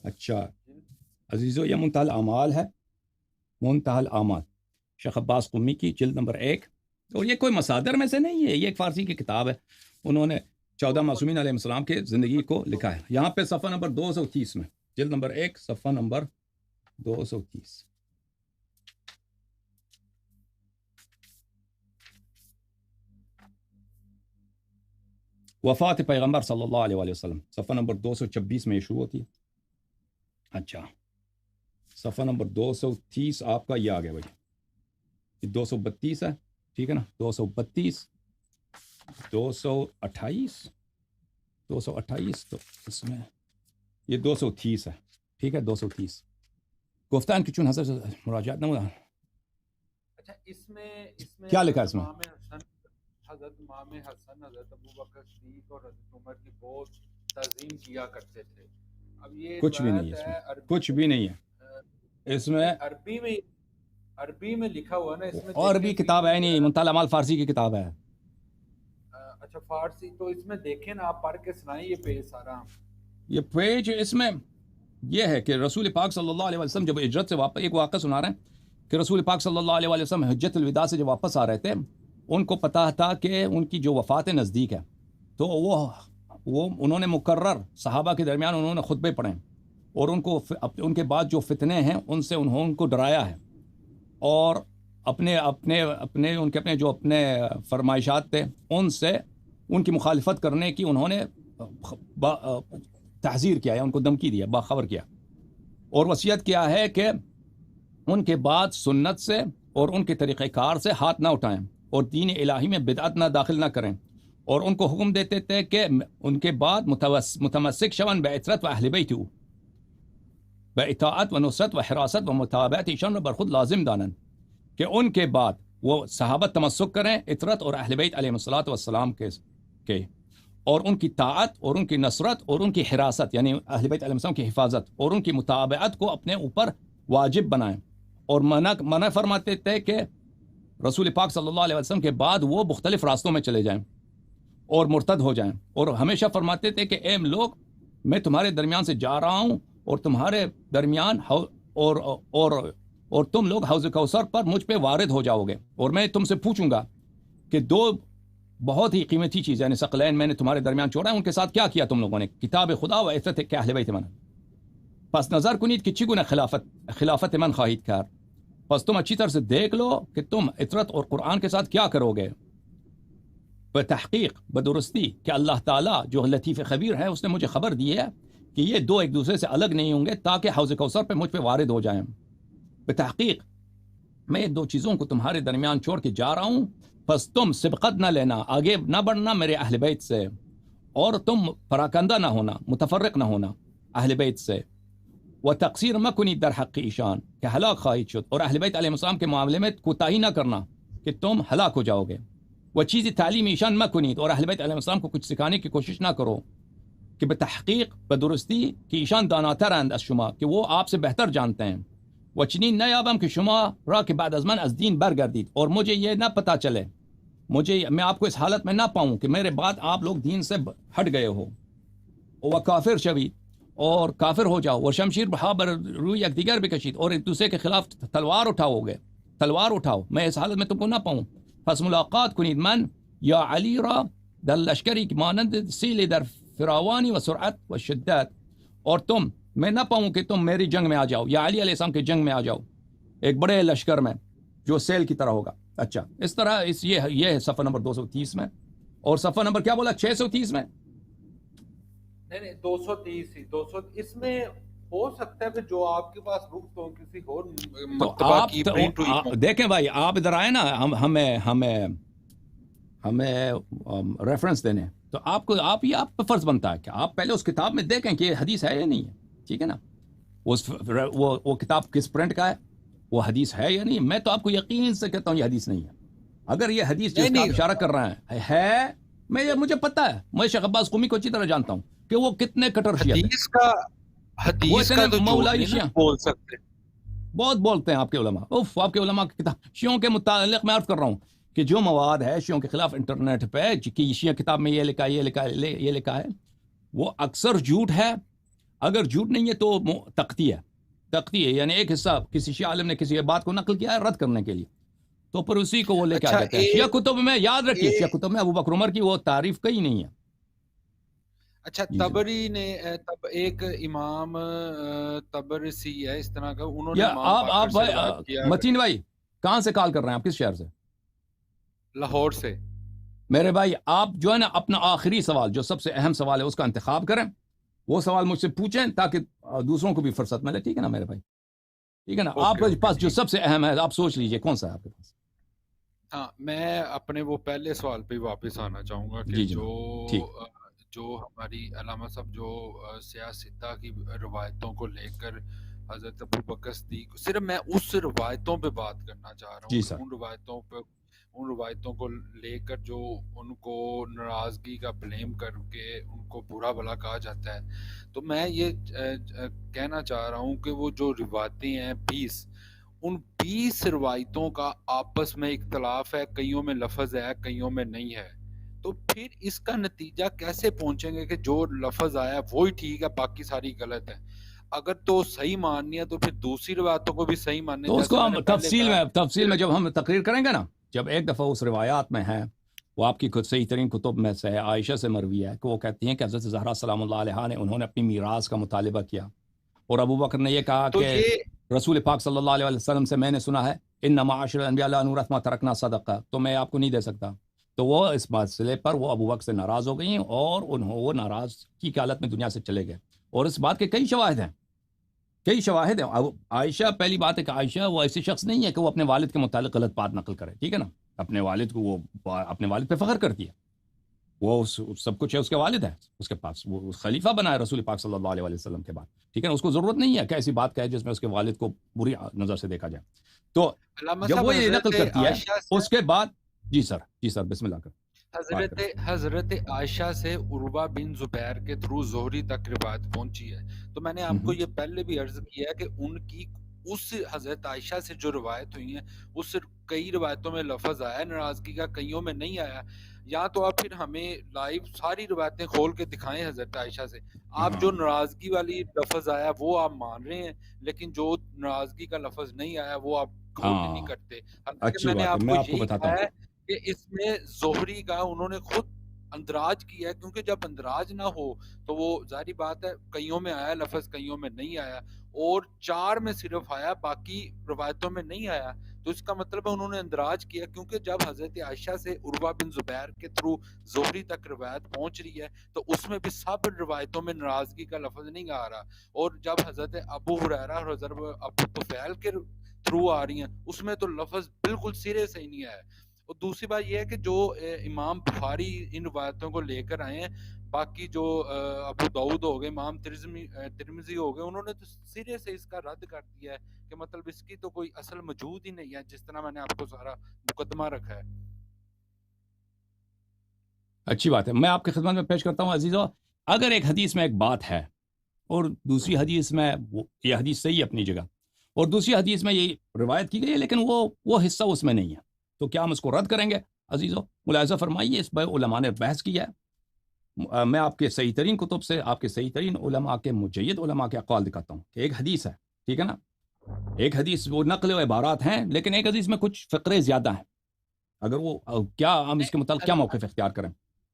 اچھا عزیزو، یہ منتہی الاعمال ہے، منتہی الاعمال شیخ عباس قمی کی جلد نمبر 1. اور یہ کوئی مصادر میں سے نہیں ہے، یہ ایک فارسی کی کتاب ہے. انہوں نے 14 معصومین علیہ السلام کے زندگی کو لکھا ہے. یہاں پہ صفحہ نمبر 230 میں، جلد نمبر 1 صفحہ نمبر 230. وفات پیغمبر صلی اللہ علیہ وآلہ وسلم، صفحہ نمبر 226 میں یہ شروع ہوتی ہے. اچھا صفحہ نمبر 230 آپ کا یہ آ گیا بھائی، 232 ہے، ٹھیک ہے نا، 232 228 228 تو اس میں یہ 230 ہے، ٹھیک ہے. 230 گفتان کی چون حضرت مراجعات نہ ہوا. اچھا اس میں کیا لکھا ہے اس میں؟ حضرت امام حسن، حضرت ابوبکر صدیق اور حضرت عمر کی بہت تعظیم کیا کرتے تھے. اب یہ کچھ بھی نہیں ہے اس میں، کچھ بھی نہیں ہے اس میں. عربی میں لکھا ہوا نا اس میں، اور بھی کتاب ہے نہیں، منتہی الاعمال فارسی کی کتاب ہے. اچھا فارسی، تو اس میں دیکھیں نا، آپ پڑھ کے سنائیں یہ پیج سارا. یہ پیج اس میں یہ ہے کہ رسول پاک صلی اللہ علیہ وسلم جب ہجرت سے واپس، ایک واقعہ سنا رہے ہیں کہ رسول پاک صلی اللہ علیہ وسلم حجت الوداع سے جب واپس آ رہے تھے، ان کو پتہ تھا کہ ان کی جو وفات نزدیک ہے، تو وہ انہوں نے مقرر صحابہ کے درمیان انہوں نے خطبے پڑھے اور ان کے بعد جو فتنے ہیں ان سے انہوں ان کو ڈرایا ہے، اور ان کے جو اپنے فرمائشات تھے ان سے ان کی مخالفت کرنے کی انہوں نے تحذیر کیا ہے، ان کو دھمکی دیا، باخبر کیا، اور وصیت کیا ہے کہ ان کے بعد سنت سے اور ان کے طریقہ کار سے ہاتھ نہ اٹھائیں اور دین الہی میں بدعت نہ داخل نہ کریں. اور ان کو حکم دیتے تھے کہ ان کے بعد متمسک شون بعطرت و اہل بیت باطاعت و نصرت و حراست و متابعت ایشان بر خود لازم دانن، کہ ان کے بعد وہ صحابہ تمسک کریں عطرت اور اہل بیت علیہ الصلوۃ والسلام کے اور ان کی طاعت اور ان کی نصرت اور ان کی حراست، یعنی اہل بیت علیہ السلام کی حفاظت اور ان کی متابعت کو اپنے اوپر واجب بنائیں. اور منع فرماتے تھے کہ رسول پاک صلی اللہ علیہ وسلم کے بعد وہ مختلف راستوں میں چلے جائیں اور مرتد ہو جائیں، اور ہمیشہ فرماتے تھے کہ اے لوگ، میں تمہارے درمیان سے جا رہا ہوں اور تمہارے درمیان اور تم لوگ حوض کوثر پر مجھ پہ وارد ہو جاؤ گے، اور میں تم سے پوچھوں گا کہ دو بہت ہی قیمتی چیز یعنی ثقلین میں نے تمہارے درمیان چھوڑا ہے، ان کے ساتھ کیا کیا تم لوگوں نے؟ کتاب خدا و عطرت کہ اہل بیت من. پس نظر کنید کہ چگونه خلافت من خواہید کرد. پس تم اچھی طرح سے دیکھ لو کہ تم عطرت اور قرآن کے ساتھ کیا کرو گے. بتحقیق، بدرستی کہ اللہ تعالیٰ جو لطیف خبیر ہے اس نے مجھے خبر دی ہے کہ یہ دو ایک دوسرے سے الگ نہیں ہوں گے تاکہ حوض کوثر پہ مجھ پہ وارد ہو جائیں. بتحقیق میں دو چیزوں کو تمہارے درمیان چھوڑ کے جا رہا ہوں، پس تم سبقت نہ لینا، آگے نہ بڑھنا میرے اہل بیت سے، اور تم پراکندہ نہ ہونا، متفرق نہ ہونا اہل بیت سے. و تقصیر مکنی در حق ایشان کہ ہلاک خواہید شد، اور اہل بیت علیہ السلام کے معاملے میں کوتاہی نہ کرنا کہ تم ہلاک ہو جاؤ گے. وہ چیز تعلیم ایشان مکنید، اور اہل بیت علیہ السلام کو کچھ سکھانے کی کوشش نہ کرو کہ بتحقیق، بدرستی کہ ایشان داناترند از شما، کہ وہ آپ سے بہتر جانتے ہیں. و چنین نیابم کہ شما را کہ بعد از من از دین برگردید، اور مجھے یہ نہ پتہ چلے، میں آپ کو اس حالت میں نہ پاؤں کہ میرے بعد آپ لوگ دین سے ہٹ گئے ہو. و کافر شوید، اور کافر ہو جاؤ. اور شمشیر بہا بر روی یک دیگر بکشید، اور ایک دوسرے کے خلاف تلوار اٹھاؤ، میں اس حالت میں تم کو نہ پاؤں. پس ملاقات کنید من یا علی را در لشکری که مانند سیل در فراوانی و سرعت و شدت، اور میں نہ پاؤں کہ تم میری جنگ میں آ جاؤ، یا علی علیہ السلام کے جنگ میں آ جاؤ ایک بڑے لشکر میں جو سیل کی طرح ہوگا. اچھا اس طرح یہ ہے صفحہ نمبر 230 میں. اور صفحہ نمبر کیا بولا؟ 630 میں؟ نہیں 230 ہی 200. اس میں ہو سکتا ہے کہ جو آپ کے پاس بکس ہو کسی اور مکتبہ کی پرنٹ ہوئی. دیکھیں بھائی، آپ ادھر آئے نا ہمیں ریفرنس دینے، تو آپ پہ فرض بنتا ہے کہ آپ پہلے اس کتاب میں دیکھیں کہ یہ حدیث ہے یا نہیں ہے. ٹھیک ہے نا؟ وہ کتاب کس پرنٹ کا ہے، وہ حدیث ہے یا نہیں. میں تو آپ کو یقین سے کہتا ہوں یہ حدیث نہیں ہے. اگر یہ حدیث جس کا اشارہ کر رہا ہے مجھے پتا ہے، میں شیخ عباس قمی کو اچھی طرح جانتا ہوں کہ وہ کتنے کٹر شیعہ ہیں. حدیث کا تو مولائی شیعہ بول سکتے بہت بولتے ہیں آپ کے علماء. آپ کے علماء کی کتاب شیعوں کے متعلق میں عرض کر رہا ہوں کہ جو مواد ہے شیعوں کے خلاف انٹرنیٹ پہ کہ شیعہ کتاب میں یہ لکھا ہے وہ اکثر جھوٹ ہے. اگر جھوٹ نہیں ہے تو تختی ہے یعنی ایک حصہ کسی شیعہ عالم نے کسی بات کو نقل کیا ہے رد کرنے کے لیے, تو پھر اسی کو وہ لے کے آ اچھا جاتے ہیں. شیعہ کتب میں یاد رکھیے, شیعہ کتب میں ابو بکر عمر کی وہ تعریف کہیں نہیں ہے. اچھا تبری نے تب ایک امام تبرسی ہے اس طرح کا, انہوں نے یا امام باقر آپ سے روایت کیا. متین بھائی کہاں سے کال کر رہے ہیں, آپ کس شہر سے؟ لاہور سے. میرے بھائی آپ جو ہے نا اپنا آخری سوال جو سب سے اہم سوال ہے اس کا انتخاب کریں, وہ سوال مجھ سے پوچھیں تاکہ دوسروں کو بھی فرصت ملے. ٹھیک ہے نا میرے بھائی, ٹھیک ہے نا. آپ کے پاس جو سب سے اہم ہے آپ سوچ لیجئے کون سا ہے آپ کے پاس. ہاں میں اپنے وہ پہلے سوال پہ واپس آنا چاہوں گا کہ جو ہماری علامہ صاحب جو سیاستہ کی روایتوں کو لے کر حضرت ابو بکر صدیق, صرف میں اس روایتوں پہ بات کرنا چاہ رہا ہوں کہ ان روایتوں کو لے کر جو ان کو ناراضگی کا بلیم کر کے ان کو برا بھلا کہا جاتا ہے, تو میں یہ کہنا چاہ رہا ہوں کہ وہ جو روایتیں ہیں 20 روایتوں کا آپس میں اختلاف ہے, کئیوں میں لفظ ہے کئیوں میں نہیں ہے, تو پھر اس کا نتیجہ کیسے پہنچیں گے کہ جو لفظ آیا وہی ٹھیک ہے باقی ساری غلط ہے. اگر تو صحیح ماننی ہے تو پھر دوسری روایتوں کو بھی صحیح ماننی ہے. تو اس کو ہم تفصیل میں جب ہم تقریر کریں گے نا, جب ایک دفعہ اس روایات میں ہے وہ آپ کی خود صحیح ترین کتب میں سے ہے, عائشہ سے مروی ہے کہ وہ کہتی ہیں کہ حضرت زہرا سلام اللہ علیہا نے انہوں نے اپنی میراث کا مطالبہ کیا, اور ابو بکر نے یہ کہا کہ رسول پاک صلی اللہ علیہ وسلم سے میں نے سنا ہے ان معاشر الانبیاء لا نورث ما ترکنا صدقہ, تو میں آپ کو نہیں دے سکتا. تو وہ اس مسئلے پر وہ ابو بکر سے ناراض ہو گئی ہیں اور وہ ناراض کی حالت میں دنیا سے چلے گئے. اور اس بات کے کئی شواہد ہیں. عائشہ پہلی بات ہے کہ عائشہ وہ ایسی شخص نہیں ہے کہ وہ اپنے والد کے متعلق غلط بات نقل کرے. ٹھیک ہے نا, اپنے والد کو وہ اپنے والد پہ فخر کرتی ہے, وہ سب کچھ ہے اس کے والد ہے, اس کے پاس وہ خلیفہ بنا ہے رسول پاک صلی اللہ علیہ وسلم کے بعد. ٹھیک ہے نا, اس کو ضرورت نہیں ہے کہ ایسی بات کہے جس میں اس کے والد کو بری نظر سے دیکھا جائے. تو جب وہ یہ نقل کرتی ہے اس کے بعد جی سر بسم اللہ کر. حضرت عائشہ سے عروہ بن زبیر کے تھرو زہری تک روایت پہنچی ہے, تو میں نے آپ کو یہ پہلے بھی عرض کیا ہے کہ ان کی اس حضرت عائشہ سے جو روایت ہوئی ہیں اس سے کئی روایتوں میں لفظ آیا ناراضگی کا, کئیوں میں نہیں آیا. یا تو آپ پھر ہمیں لائیو ساری روایتیں کھول کے دکھائیں حضرت عائشہ سے. آپ جو ناراضگی والی لفظ آیا وہ آپ مان رہے ہیں, لیکن جو ناراضگی کا لفظ نہیں آیا وہ آپ قبول نہیں کرتے. میں نے آپ کو یہی کہا ہے کہ اس میں زہری کا انہوں نے خود اندراج کیا ہے, کیونکہ جب اندراج نہ ہو تو وہ ظاہری بات ہے کئیوں میں آیا لفظ کئیوں میں نہیں آیا, اور 4 میں صرف آیا باقی روایتوں میں نہیں آیا. تو اس کا مطلب ہے انہوں نے اندراج کیا, کیونکہ جب حضرت عائشہ سے عروہ بن زبیر کے تھرو زہری تک روایت پہنچ رہی ہے تو اس میں بھی سب روایتوں میں ناراضگی کا لفظ نہیں آ رہا, اور جب حضرت ابو ہریرہ اور حضرت ابو طفیل کے تھرو آ رہی ہیں اس میں تو لفظ بالکل سرے سے ہی نہیں آیا. اور دوسری بات یہ ہے کہ جو امام بخاری ان روایتوں کو لے کر آئے ہیں, باقی جو ابو داؤد ہو گئے, امام ترمذی ہو گئے, انہوں نے تو سرے سے اس کا رد کر دیا ہے کہ مطلب اس کی تو کوئی اصل موجود ہی نہیں ہے, جس طرح میں نے آپ کو سارا مقدمہ رکھا ہے. اچھی بات ہے, میں آپ کی خدمت میں پیش کرتا ہوں عزیزو. اگر ایک حدیث میں ایک بات ہے اور دوسری حدیث میں یہ حدیث صحیح ہے اپنی جگہ, اور دوسری حدیث میں یہ روایت کی گئی ہے لیکن وہ حصہ اس میں نہیں ہے, تو کیا ہم اس کو رد کریں گے؟ عزیزو ملاحظہ فرمائیے, اس پر علماء نے بحث کیا ہے. میں آپ کے صحیح ترین کتب سے آپ کے صحیح ترین علماء کے مجید علماء کے اقوال دکھاتا ہوں کہ ایک حدیث ہے, ٹھیک ہے نا, ایک حدیث وہ نقل و عبارات ہیں لیکن ایک حدیث میں کچھ فقرے زیادہ ہیں. اگر وہ کیا ہم اس کے متعلق کیا موقف اختیار کریں؟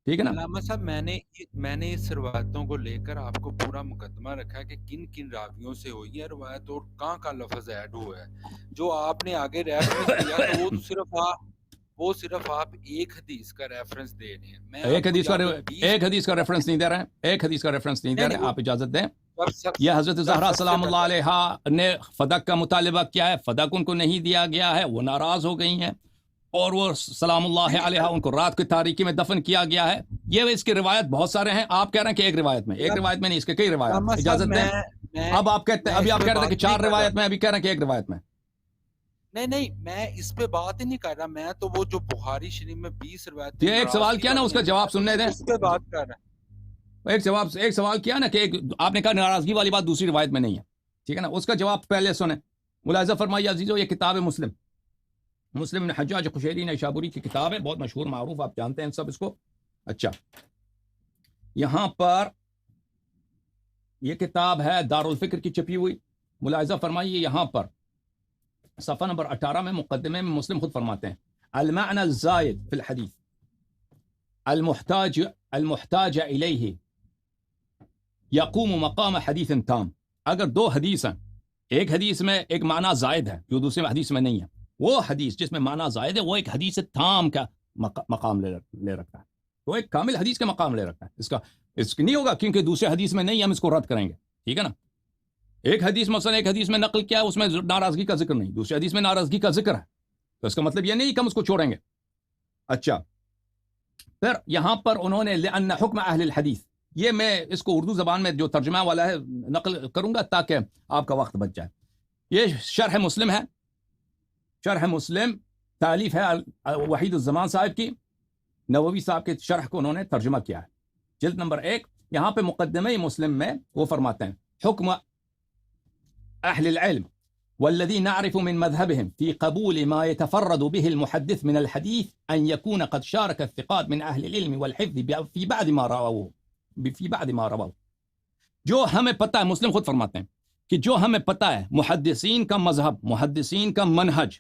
ٹھیک ہے نا علامہ صاحب, میں نے اس روایتوں کو لے کر آپ کو پورا مقدمہ رکھا ہے کہ کن کن راویوں سے ہوئی ہے روایت اور کہاں کا لفظ ایڈ ہوا ہے. جو آپ نے آگے ریفرنس دیا تو وہ صرف آپ ایک حدیث کا ریفرنس دے رہے ہیں. ایک حدیث کا ریفرنس نہیں دے رہے ہیں, ایک حدیث کا ریفرنس نہیں دے رہے ہیں. آپ اجازت دیں, یہ حضرت زہرا سلام اللہ علیہا نے فدق کا مطالبہ کیا ہے, فدق ان کو نہیں دیا گیا ہے, وہ ناراض ہو گئی ہیں, اور وہ سلام اللہ علیہا ان کو رات کی تاریکی میں دفن کیا گیا ہے. یہ اس کی روایت بہت سارے ہیں, آپ کہہ رہے ہیں کہ ایک روایت میں نہیں, اس کے کئی روایت. اجازت دیں, اب آپ کہتے ہیں, ابھی آپ کہہ رہے تھے کہ 4 روایت میں, ابھی کہہ رہے ہیں کہ ایک روایت میں. نہیں, میں اس پہ بات ہی نہیں کر رہا, میں تو وہ جو بخاری شریف میں 20 روایت یہ ایک سوال کیا نا, اس کا جواب سننے دیں. اس پہ بات کر رہا ہوں. ایک سوال کیا نا کہ آپ نے کہا ناراضگی والی بات دوسری روایت میں نہیں ہے, ٹھیک ہے نا, اس کا جواب پہلے سنیں. ملاحظہ فرمائیے عزیزو, یہ کتاب ہے مسلم بن حجاج قشیری نیشابوری کی کتاب ہے, بہت مشہور معروف, آپ جانتے ہیں سب اس کو. اچھا, یہاں پر یہ کتاب ہے دارالفکر کی چھپی ہوئی. ملاحظہ فرمائیے یہاں پر صفحہ نمبر 18 میں مقدمے میں مسلم خود فرماتے ہیں المعنى الزائد في الحديث المحتاج إليه يقوم مقام حدیث تام. اگر دو حدیث ہیں، ایک حدیث میں ایک معنی زائد ہے جو دوسرے حدیث میں نہیں ہے، وہ حدیث جس میں معنی زائد ہے وہ ایک حدیث تام کا مقام لے رکھتا ہے، وہ ایک کامل حدیث کا مقام لے رکھتا ہے. اس کا نہیں ہوگا کیونکہ دوسرے حدیث میں نہیں، ہم اس کو رد کریں گے. ٹھیک ہے نا. ایک حدیث مثلا ایک حدیث میں نقل کیا ہے، اس میں ناراضگی کا ذکر نہیں، دوسری حدیث میں ناراضگی کا ذکر ہے، تو اس کا مطلب یہ نہیں کہ ہم اس کو چھوڑیں گے. اچھا، پھر یہاں پر انہوں نے لأن حکم اہل الحدیث، یہ میں اس کو اردو زبان میں جو ترجمہ والا ہے نقل کروں گا تاکہ آپ کا وقت بچ جائے. یہ شرح مسلم ہے، شرح مسلم تالیف ہے وحید الزمان صاحب کی، نووی صاحب کے شرح کو انہوں نے ترجمہ کیا ہے، جلد نمبر 1. یہاں پہ مقدمہ مسلم میں وہ فرماتے ہیں حکم اہل العلم والذي نعرف من مذهبهم في قبول ما يتفرد به المحدث من الحديث أن يكون قد شارك الثقات من أهل العلم والحفظ في بعد ما رواه. جو ہمیں پتہ ہے، مسلم خود فرماتے ہیں کہ جو ہمیں پتہ ہے محدثین کا مذہب، محدثین کا منہج،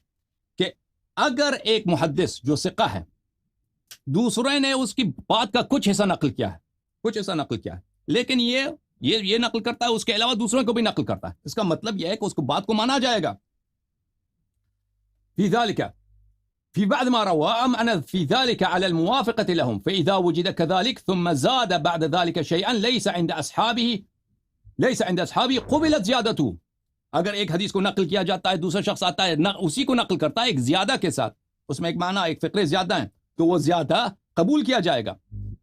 کہ اگر ایک محدث جو ثقہ ہے دوسرے نے اس کی بات کا کچھ حصہ نقل کیا ہے، لیکن یہ نقل کرتا ہے، اس کے علاوہ دوسروں کو بھی نقل کرتا ہے، اس کا مطلب یہ ہے کہ اس کو بات کو مانا جائے گا. في ذلك في بعد ما روى أنا في ذلك على الموافقة لهم، فإذا وجد كذلك ثم زاد بعد ذلك شيئا ليس عند أصحابه قبلت زيادته. اگر ایک حدیث کو نقل کیا جاتا ہے، دوسرا شخص آتا ہے اسی کو نقل کرتا ہے ایک زیادہ کے ساتھ، اس میں ایک معنی ایک فقرے زیادہ ہیں، تو وہ زیادہ قبول کیا جائے گا.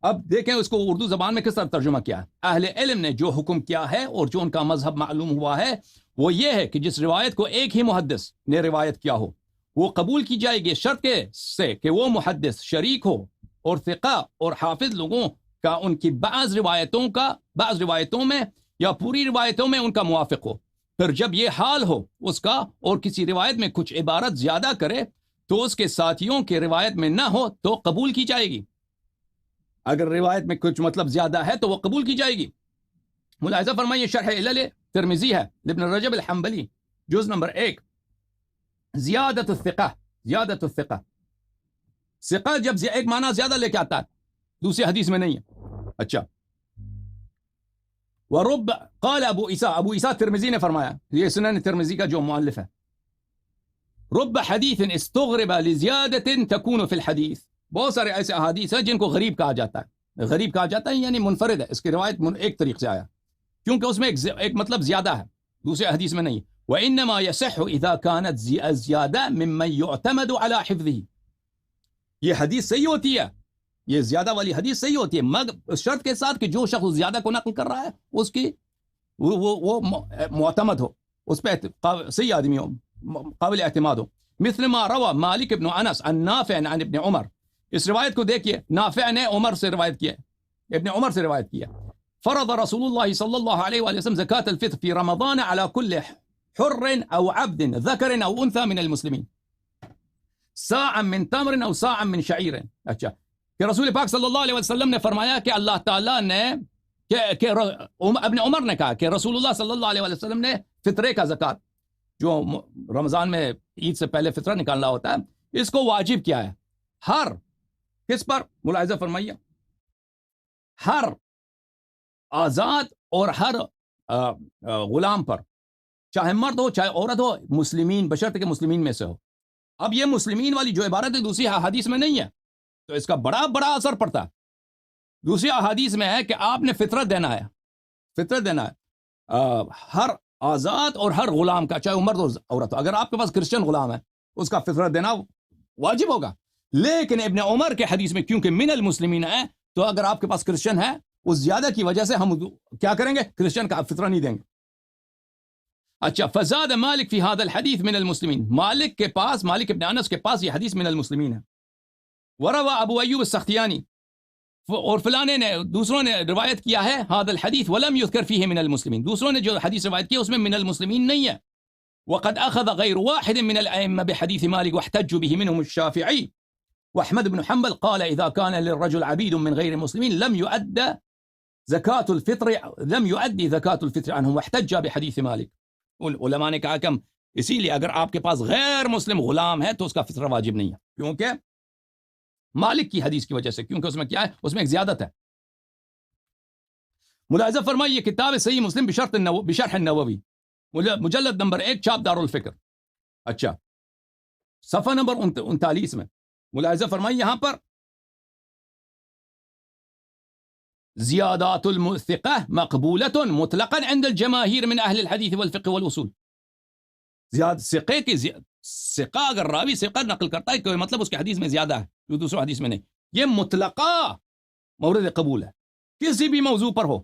اب دیکھیں اس کو اردو زبان میں کس طرح ترجمہ کیا ہے. اہل علم نے جو حکم کیا ہے اور جو ان کا مذہب معلوم ہوا ہے وہ یہ ہے کہ جس روایت کو ایک ہی محدث نے روایت کیا ہو وہ قبول کی جائے گی، شرط سے کہ وہ محدث شریک ہو اور ثقہ اور حافظ لوگوں کا ان کی بعض روایتوں میں یا پوری روایتوں میں ان کا موافق ہو. پھر جب یہ حال ہو اس کا اور کسی روایت میں کچھ عبارت زیادہ کرے تو اس کے ساتھیوں کے روایت میں نہ ہو تو قبول کی جائے گی. اگر روایت میں کچھ مطلب زیادہ ہے تو وہ قبول کی جائے گی. ملاحظہ فرمائیے شرح علل ترمذی ہے ابن رجب الحنبلی جز نمبر 1. زیادت الثقہ، ثقہ جب ایک معنی زیادہ لے کے آتا ہے دوسری حدیث میں نہیں ہے. اچھا، ورب قال ابو عیسیٰ ترمذی نے فرمایا، یہ سنن ترمذی کا جو مؤلف ہے، رب حدیث استغرب لزیادت تکون فی الحدیث، بہت سارے ایسے احادیث ہیں جن کو غریب کہا جاتا ہے، یعنی منفرد ہے، اس کی روایت ایک طریق سے آیا کیونکہ اس میں ایک مطلب زیادہ ہے دوسرے حدیث میں نہیں. وانما يصح اذا كانت زیادہ ممن يعتمد على حفظه، یہ حدیث صحیح ہوتی ہے، یہ زیادہ والی حدیث صحیح ہوتی ہے مگر اس شرط کے ساتھ کہ جو شخص زیادہ کو نقل کر رہا ہے اس کی وہ معتمد ہو، اس پہ صحیح آدمی ہو، قابل اعتماد ہو. مثل ما روى مالک ابن انس عن نافع عن ابن عمر، اس روایت کو دیکھیے، نافع نے عمر سے روایت کیا، ابن عمر سے روایت کیا. فرض رسول اللہ صلی اللہ علیہ وآلہ وسلم زکاة الفطر في رمضان على كل حر او عبد ذکر او انثى من المسلمین صاعا من تمر او صاعا من شعیر. اچھا، کہ رسول پاک صلی اللہ علیہ وسلم نے فرمایا کہ اللہ تعالیٰ نے کہ ابن عمر نے کہا کہ رسول اللہ صلی اللہ علیہ وسلم نے فطرے کا زکوٰۃ جو رمضان میں عید سے پہلے فطرہ نکالنا ہوتا ہے اس کو واجب کیا ہے ہر کس پر، ملاحظہ فرمائیے، ہر آزاد اور ہر غلام پر، چاہے مرد ہو چاہے عورت ہو، مسلمین بشرط کہ مسلمین میں سے ہو. اب یہ مسلمین والی جو عبارت ہے دوسری حدیث میں نہیں ہے تو اس کا بڑا اثر پڑتا ہے. دوسری حدیث میں ہے کہ آپ نے فطرت دینا ہے ہر آزاد اور ہر غلام کا، چاہے مرد ہو عورت ہو. اگر آپ کے پاس کرسچن غلام ہے اس کا فطرت دینا واجب ہوگا، لیکن ابن عمر کے حدیث میں کیونکہ من المسلمین ہے تو اگر آپ کے پاس کرسچن ہے اس زیادہ کی وجہ سے ہم کیا کریں گے، کرسچن کا فطرہ نہیں دیں گے. اچھا، فزاد مالک فی هذا الحدیث من المسلمین، مالک ابن انس کے پاس یہ حدیث من المسلمین ہے. وروى ابو ایوب السختیانی، اور فلانے نے دوسروں نے روایت کیا ہے هذا الحديث ولم يذكر فيه من المسلمین، دوسروں نے جو حدیث روایت کی اس میں من المسلمین نہیں ہے. وقد اخذ غير واحد من الائمه بحديث مالك واحتج به منهم الشافعي واحمد بن حنبل قال اذا كان للرجل عبيد من غير مسلمين لم يؤد زکات الفطر لم يؤدي زکات الفطر عنهم واحتج بحدیث مالک. علماء نے کہا کہ ہم اسی لیے اگر آپ کے پاس غیر مسلم غلام ہے تو اس کا فطرہ واجب نہیں ہے، کیونکہ مالک کی حدیث کی وجہ سے، کیونکہ اس میں کیا ہے، اس میں ایک زیادت ہے. ملاحظہ فرمائیے کتاب صحیح مسلم بشرح النووی مجلد نمبر 1 چھاپ دار الفکر، اچھا صفحہ نمبر 39 میں ملاحظہ فرمائیے یہاں پر زیادات الثقہ مقبولۃ مطلقا عند الجماہیر من اہل الحدیث والفقہ والاصول. ثقہ اگر راوی ثقہ نقل کرتا ہے کوئی مطلب اس کے حدیث میں زیادہ ہے جو دوسرے حدیث میں نہیں، یہ مطلقہ مورد قبول ہے کسی بھی موضوع پر ہو.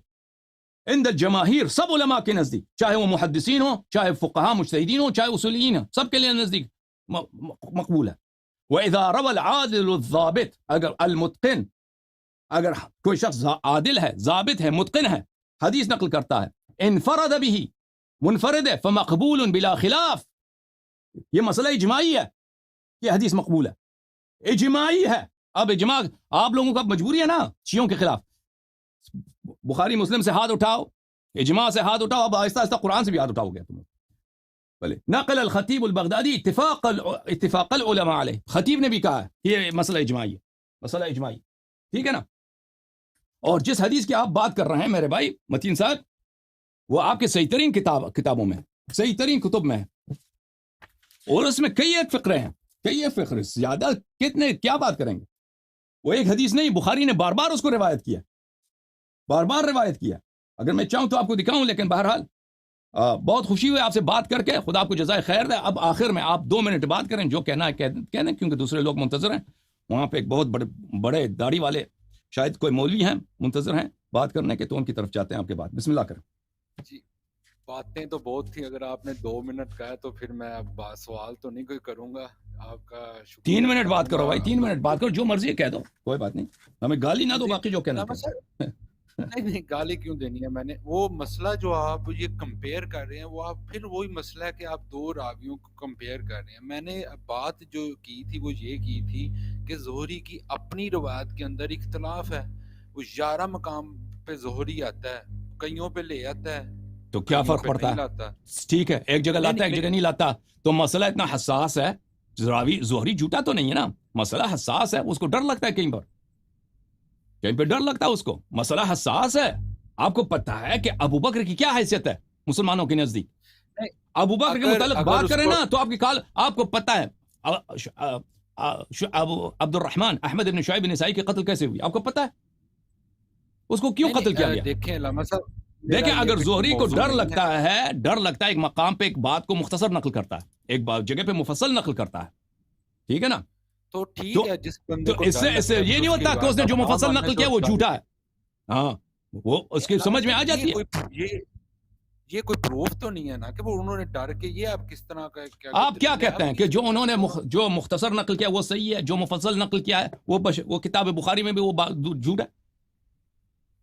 عند الجماہیر سب علماء کے نزدیک، چاہے وہ محدثین ہو، چاہے فقہاء مجتہدین ہو، چاہے اصولیین ہو، سب کے لیے نزدیک مقبول ہے. وَإِذَا رَوَى الْعَادِلُ الضَّابِطُ، اگر المتقن، اگر کوئی شخص عادل ہے، ضابط ہے، متقن ہے، حدیث نقل کرتا ہے، انفرد به، منفرد ہے، فمقبول بلا خلاف. یہ مسئلہ اجماعی ہے، یہ حدیث مقبول ہے، اجماعی ہے. اب اجماع آپ لوگوں کا مجبوری ہے نا شیعوں کے خلاف، بخاری مسلم سے ہاتھ اٹھاؤ، اجماع سے ہاتھ اٹھاؤ، اب آہستہ آہستہ قرآن سے بھی ہاتھ اٹھاؤ گے تم. بلے نقل الخطیب البغدادی اتفاق العلماء علیہ، خطیب نے بھی کہا ہے یہ مسئلہ اجماعی ہے، مسئلہ اجماعی، ٹھیک ہے نا. اور جس حدیث کی آپ بات کر رہے ہیں میرے بھائی متین صاحب، وہ آپ کے صحیح ترین کتابوں میں، صحیح ترین کتب میں ہے، اور اس میں کئی ایک فقرے ہیں، کئی ایک فقرے، زیادہ کتنے کیا بات کریں گے. وہ ایک حدیث نہیں، بخاری نے بار بار اس کو روایت کیا، بار بار روایت کیا. اگر میں چاہوں تو آپ کو دکھاؤں، لیکن بہرحال بہت خوشی ہوئی آپ سے بات کر کے، خدا آپ کو جزائے خیر دے. اب آخر میں آپ 2 منٹ بات کریں، جو کہنا ہے کہنا، کیونکہ دوسرے لوگ منتظر ہیں. وہاں پہ ایک بہت بڑے داڑھی والے شاید کوئی مولوی ہیں منتظر ہیں بات کرنے کے، تو ان کی طرف چاہتے ہیں آپ کے بات. بسم اللہ کریں. جی باتیں تو بہت تھی، اگر آپ نے 2 منٹ کہا تو پھر میں اب سوال تو نہیں کوئی کروں گا. آپ کا شکریہ. 3 منٹ بات کرو بھائی، 3 منٹ بات کرو، جو مرضی کہہ دو، کوئی بات نہیں، ہمیں گالی نہ دو، باقی جو کہنا ہے. نہیں گالی کیوں دینی ہے. میں نے وہ مسئلہ جو آپ یہ کمپیئر کر رہے ہیں، وہ آپ پھر وہی مسئلہ ہے کہ آپ 2 راویوں کو کمپیئر کر رہے ہیں. میں نے بات جو کی تھی وہ یہ کی تھی کہ زہری کی اپنی روایت کے اندر اختلاف ہے. وہ 11 مقام پہ زہری آتا ہے، کئیوں پہ لے آتا ہے، تو کیا فرق پڑتا ہے؟ ٹھیک ہے، ایک جگہ لاتا ہے ایک جگہ نہیں لاتا، تو مسئلہ اتنا حساس ہے. راوی زہری جھوٹا تو نہیں ہے نا، مسئلہ حساس ہے، اس کو ڈر لگتا ہے، کہیں پہ ڈر لگتا ہے اس کو. مسئلہ حساس ہے. آپ کو پتہ ہے کہ ابو بکر کی کیا حیثیت ہے مسلمانوں کے نزدیک؟ ابو بکر کے متعلق بات کریں نا تو آپ کو پتہ ہے عبد الرحمن احمد بن شعیب بن نسائی کی قتل کیسے ہوئی؟ آپ کو پتہ ہے اس کو کیوں قتل کیا گیا؟ دیکھیں علامہ صاحب، دیکھیں اگر زہری کو ڈر لگتا ہے ایک مقام پہ ایک بات کو مختصر نقل کرتا ہے، ایک جگہ پہ مفصل نقل کرتا ہے، ٹھیک ہے نا، تو ٹھیک ہے. جس بندے کو اس سے یہ نہیں ہوتا کہ اس نے جو مفصل نقل کیا وہ جھوٹا ہے. ہاں وہ اس کی سمجھ میں آ جاتی ہے. یہ کوئی پروف تو نہیں ہے نا کہ وہ انہوں نے ڈر کے، یہ آپ کس طرح کا آپ کیا کہتے ہیں کہ جو انہوں نے جو مختصر نقل کیا وہ صحیح ہے، جو مفصل نقل کیا ہے وہ کتاب بخاری میں بھی وہ جھوٹ ہے؟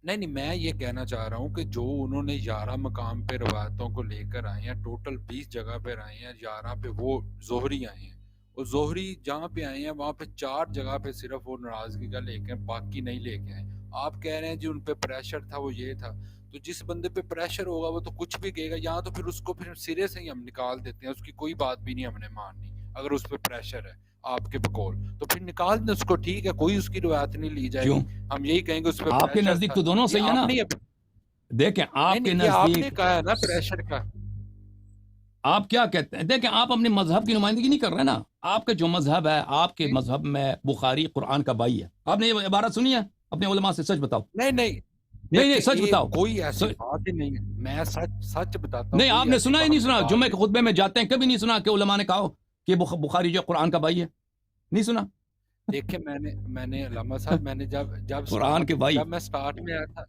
نہیں، میں یہ کہنا چاہ رہا ہوں کہ جو انہوں نے 11 مقام پہ روایتوں کو لے کر آئے ہیں، ٹوٹل 20 جگہ پہ آئے ہیں، 11 پہ وہ زہری آئے ہیں، اور زہری جہاں پہ آئے ہیں وہاں پہ 4 جگہ پہ صرف وہ ناراضگی کا لے کے، باقی نہیں لے کے آئے. آپ کہہ رہے ہیں جی ان پہ پریشر تھا، وہ یہ تھا، تو جس بندے پہ پریشر ہوگا وہ تو کچھ بھی کہے گا. یہاں تو پھر اس کو پھر سرے سے ہی ہم نکال دیتے ہیں، اس کی کوئی بات بھی نہیں ہم نے ماننی. اگر اس پہ پریشر ہے آپ کے بقول تو پھر نکال دیں اس کو، ٹھیک ہے، کوئی اس کی روایت نہیں لی جائے گی. ہم یہی کہیں گے اس پہ آپ کے نزدیک تو دونوں صحیح ہے نا. دیکھیں آپ کے نزدیک آپ نے کہا ہے نا پریشر کا. آپ کیا کہتے ہیں؟ دیکھیں آپ اپنے مذہب کی نمائندگی نہیں کر رہے نا. آپ کا جو مذہب ہے، آپ کے مذہب میں بخاری قرآن کا بائی ہے. آپ نے یہ عبارت سنی ہے اپنے علماء سے؟ سچ بتاؤ. نہیں سچ بتاؤ. کوئی ایسی بات ہی نہیں ہے، میں سچ بتاتا ہوں. نہیں آپ نے سنا ہی نہیں سنا. جمعے کے خطبے میں جاتے ہیں، کبھی نہیں سنا کہ علماء نے کہا کہ بخاری جو قرآن کا بائی ہے؟ نہیں سنا. دیکھیں میں نے علامہ صاحب، میں نے جب قرآن کے بائی، جب میں سٹارٹ میں آیا تھا،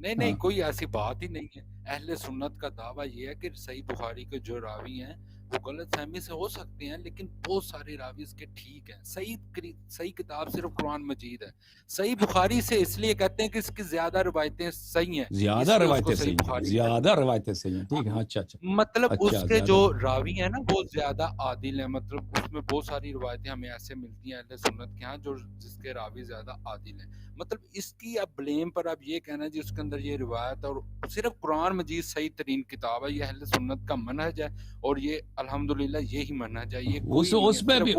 نہیں کوئی ایسی بات ہی نہیں ہے. اہل سنت کا دعویٰ یہ ہے کہ صحیح بخاری کے جو راوی ہیں وہ غلط فہمی سے ہو سکتے ہیں، لیکن بہت سارے راوی اس کے ٹھیک ہیں. صحیح کتاب صرف قرآن مجید ہے. صحیح بخاری سے اس لیے کہتے ہیں کہ اس کی زیادہ روایتیں صحیح ہیں، زیادہ اس لیے اس روایتیں کو صحیح صحیح ہیں، بخاری زیادہ روایتیں صحیح ہیں. ٹھیک ہے، اچھا مطلب اس اچھا کے زیادہ جو راوی ہیں نا وہ زیادہ عادل ہیں. مطلب اس میں بہت ساری روایتیں ہمیں ایسے ملتی ہیں اہل سنت کے ہاں جو جس کے راوی زیادہ عادل ہیں. مطلب اس کی اب بلیم پر اب یہ کہنا جی اس کے اندر یہ روایت اور صرف قرآن مجید صحیح ترین کتاب ہے، یہ اہل سنت کا منہج ہے اور یہ الحمدللہ یہی منہج ہے. یہ کوئی نہیں اس ہے، میں صرف بھی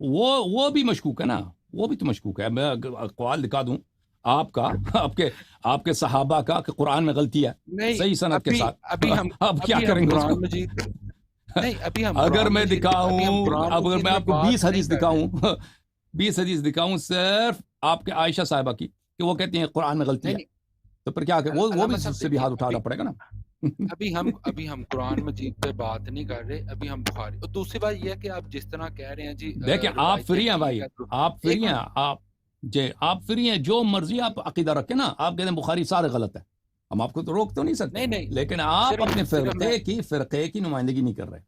وہ بھی مشکوک ہے نا، وہ بھی تو مشکوک ہے. میں اقوال دکھا دوں آپ کا، آپ کے صحابہ کا کہ قرآن میں غلطی ہے نہیں. صحیح سند کے ساتھ. آپ کیا کریں گے اس قرآن کو؟ مجید نہیں ابھی ہم اگر قرآن میں مجید ابھی ہم دکھاؤں، قرآن اگر مجید میں آپ کو بات 20 نہیں حدیث کر رہے. دکھاؤں 20 حدیث دکھاؤں صرف آپ کے عائشہ صاحبہ کی کہ وہ کہتی ہیں قرآن میں غلطی ہے، نہیں تو پھر کیا وہ علامہ بھی صاحب اس سے بھی دیکھیں، ہاتھ اٹھانا پڑے گا نا. ابھی ہم قرآن مجید پہ بات نہیں کر رہے، ابھی ہم بخاری. اور دوسری بات یہ ہے کہ آپ جس طرح کہہ رہے ہیں جی دیکھیں آپ روایتیں فری ہیں ٹھیک بھائی، ہے تو آپ فری ایک ہیں، منٹ آپ فری ہیں، جو مرضی آپ عقیدہ رکھیں نا. آپ کہتے ہیں بخاری سارے غلط ہے، ہم آپ کو تو روک تو نہیں سکتے، نہیں لیکن آپ اپنے صرف میں فرقے کی نمائندگی نہیں کر رہے.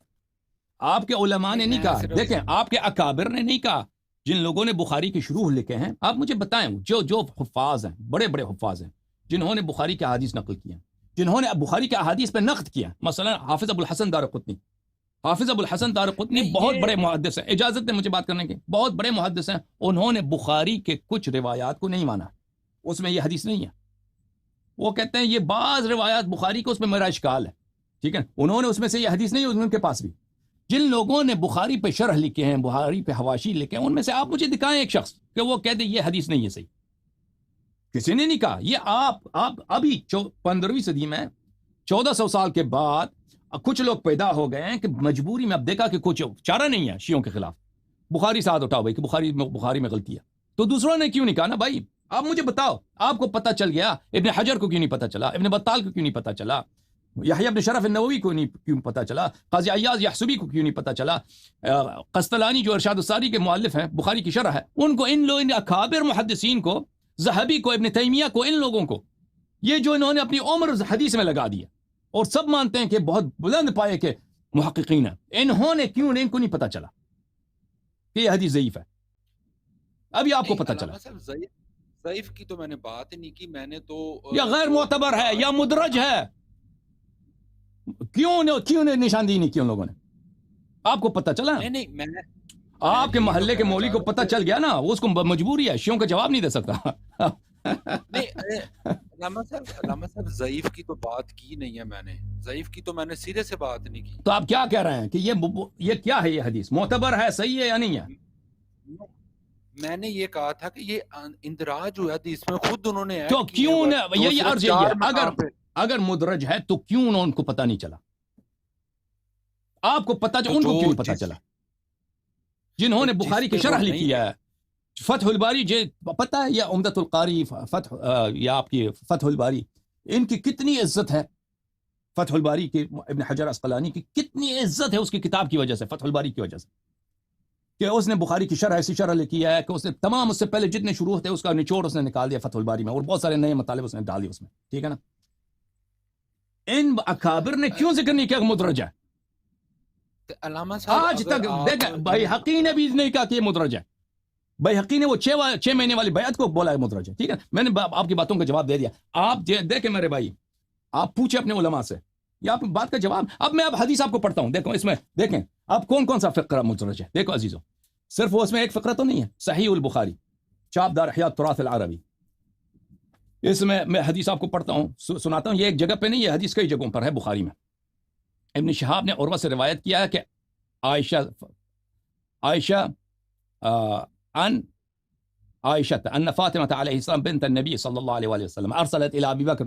آپ کے علماء نے نہیں میں کہا، صرف دیکھیں آپ کے اکابر نے نہیں کہا. جن لوگوں نے بخاری کی شروح لکھے ہیں، آپ مجھے بتائیں جو حفاظ ہیں، بڑے بڑے حفاظ ہیں جنہوں نے بخاری کے احادیث نقل کی ہیں، جنہوں نے بخاری کے احادیث پہ نقد کیا، مثلا حافظ ابو الحسن دارقطنی. حافظ ابو الحسن دارقطنی نہیں بہت یہ بڑے محدث ہیں، اجازت دیں مجھے بات کرنے کی، بہت بڑے محدث ہیں. انہوں نے بخاری کے کچھ روایات کو نہیں مانا، اس میں یہ حدیث نہیں ہے. وہ کہتے ہیں یہ بعض روایات بخاری کو اس میں میرا اشکال ہے، ٹھیک ہے. انہوں نے اس میں سے یہ حدیث نہیں ہے ان کے پاس بھی. جن لوگوں نے بخاری پہ شرح لکھے ہیں، بخاری پہ حواشی لکھے ہیں، ان میں سے آپ مجھے دکھائیں ایک شخص کہ وہ کہتے یہ حدیث نہیں ہے صحیح. کسی نے نہیں کہا. یہ آپ ابھی 15ویں صدی میں 1400 سال کے بعد کچھ لوگ پیدا ہو گئے ہیں کہ مجبوری میں اب دیکھا کہ کچھ چارہ نہیں ہے شیعوں کے خلاف، بخاری ساتھ اٹھاؤ بھائی کہ بخاری میں غلطی ہے. تو دوسروں نے کیوں نہیں کہا نا بھائی؟ آپ مجھے بتاؤ، آپ کو پتہ چل گیا، ابن حجر کو کیوں نہیں پتہ چلا، ابن بطال کو کیوں نہیں پتہ چلا، یحییٰ ابن شرف النووی کو کیوں پتہ چلا، قاضی عیاض یحسبی کو کیوں نہیں پتہ چلا، قسطلانی جو ارشاد الساری کے مؤلف ہیں، بخاری کی شرح ہے، ان کو ان اکابر محدثین کو، ذہبی کو، ابن تیمیہ کو، ان لوگوں کو، یہ جو انہوں نے اپنی عمر حدیث میں لگا دیا اور سب مانتے ہیں کہ بہت بلند پائے کے محققین ہیں، ان کو نہیں پتہ چلا کہ یہ حدیث ضعیف ہے. ابھی آپ کو پتہ چلا. علامہ صاحب ضعیف کی تو میں نے بات ہی نہیں کی، میں نے تو یا غیر معتبر ہے یا مدرج ہے. کیوں نے نشاندہی نہیں کی ان لوگوں نے؟ آپ کو پتہ چلا؟ نہیں میں آپ کے محلے کے مولوی کو پتہ چل گیا نا، وہ اس کو مجبوری ہے، شیعوں کا جواب نہیں دے سکتا. نہیں علامہ صاحب ضعیف کی تو بات کی نہیں ہے، میں نے ضعیف کی تو میں نے سیدھے سے بات نہیں کی. تو آپ کیا کہہ رہے ہیں کہ یہ کیا ہے، یہ حدیث معتبر ہے، صحیح ہے یا نہیں ہے؟ میں نے یہ کہا تھا کہ یہ اندراج ہوا حدیث میں، خود انہوں نے تو کیوں یہی عرض یہی ہے، اگر مدرج ہے تو کیوں ان کو پتہ نہیں چلا؟ آپ کو پتہ ان کو کیوں نہیں پتہ چلا جنہوں نے بخاری کی شرح لکھی ہے؟ فتح الباری پتہ ہے، یا عمدۃ القاری، یا آپ کی فتح الباری، ان کی کتنی عزت ہے. فتح الباری کی ابن حجر عسقلانی کی کتنی عزت ہے اس کی کتاب کی وجہ سے، فتح الباری کی وجہ سے، کہ اس نے بخاری کی شرح ایسی شرح لکھی ہے کہ اس نے تمام اس سے پہلے جتنے شروع تھے اس کا نچوڑ اس نے نکال دیا فتح الباری میں، اور بہت سارے نئے مطالب اس نے ڈال دیے اس میں، ٹھیک ہے نا. ان اکابر نے کیوں ذکر نہیں کیا کہ مدرج ہے؟ علامہ صاحب آج تک دیکھیں بیہقی نے بھی نہیں کہا کہ یہ مدرج ہے. بیہقی نے وہ 6 مہینے والی بیعت کو بولا ہے مدرج ہے، ٹھیک ہے. میں نے آپ کی باتوں کا جواب دے دیا. آپ دیکھیں میرے بھائی، آپ پوچھیں اپنے علماء سے، یہ آپ بات کا جواب. اب میں حدیث آپ کو پڑھتا ہوں، دیکھو اس میں، دیکھیں اب کون سا فقرہ مدرج ہے. دیکھو عزیزو، صرف وہ اس میں ایک فقرہ تو نہیں ہے. صحیح البخاری، چاپ دار احیاء التراث العربی، اس میں حدیث آپ کو پڑھتا ہوں، سناتا ہوں. یہ ایک جگہ پہ نہیں، یہ حدیث کئی جگہوں پر ہے بخاری میں. ابن شہاب نے عروہ سے روایت کیا ہے کہ عائشہ ان فاطمة علیہ السلام بنت النبی صلی اللہ علیہ وسلم ارسلت الى ابی بکر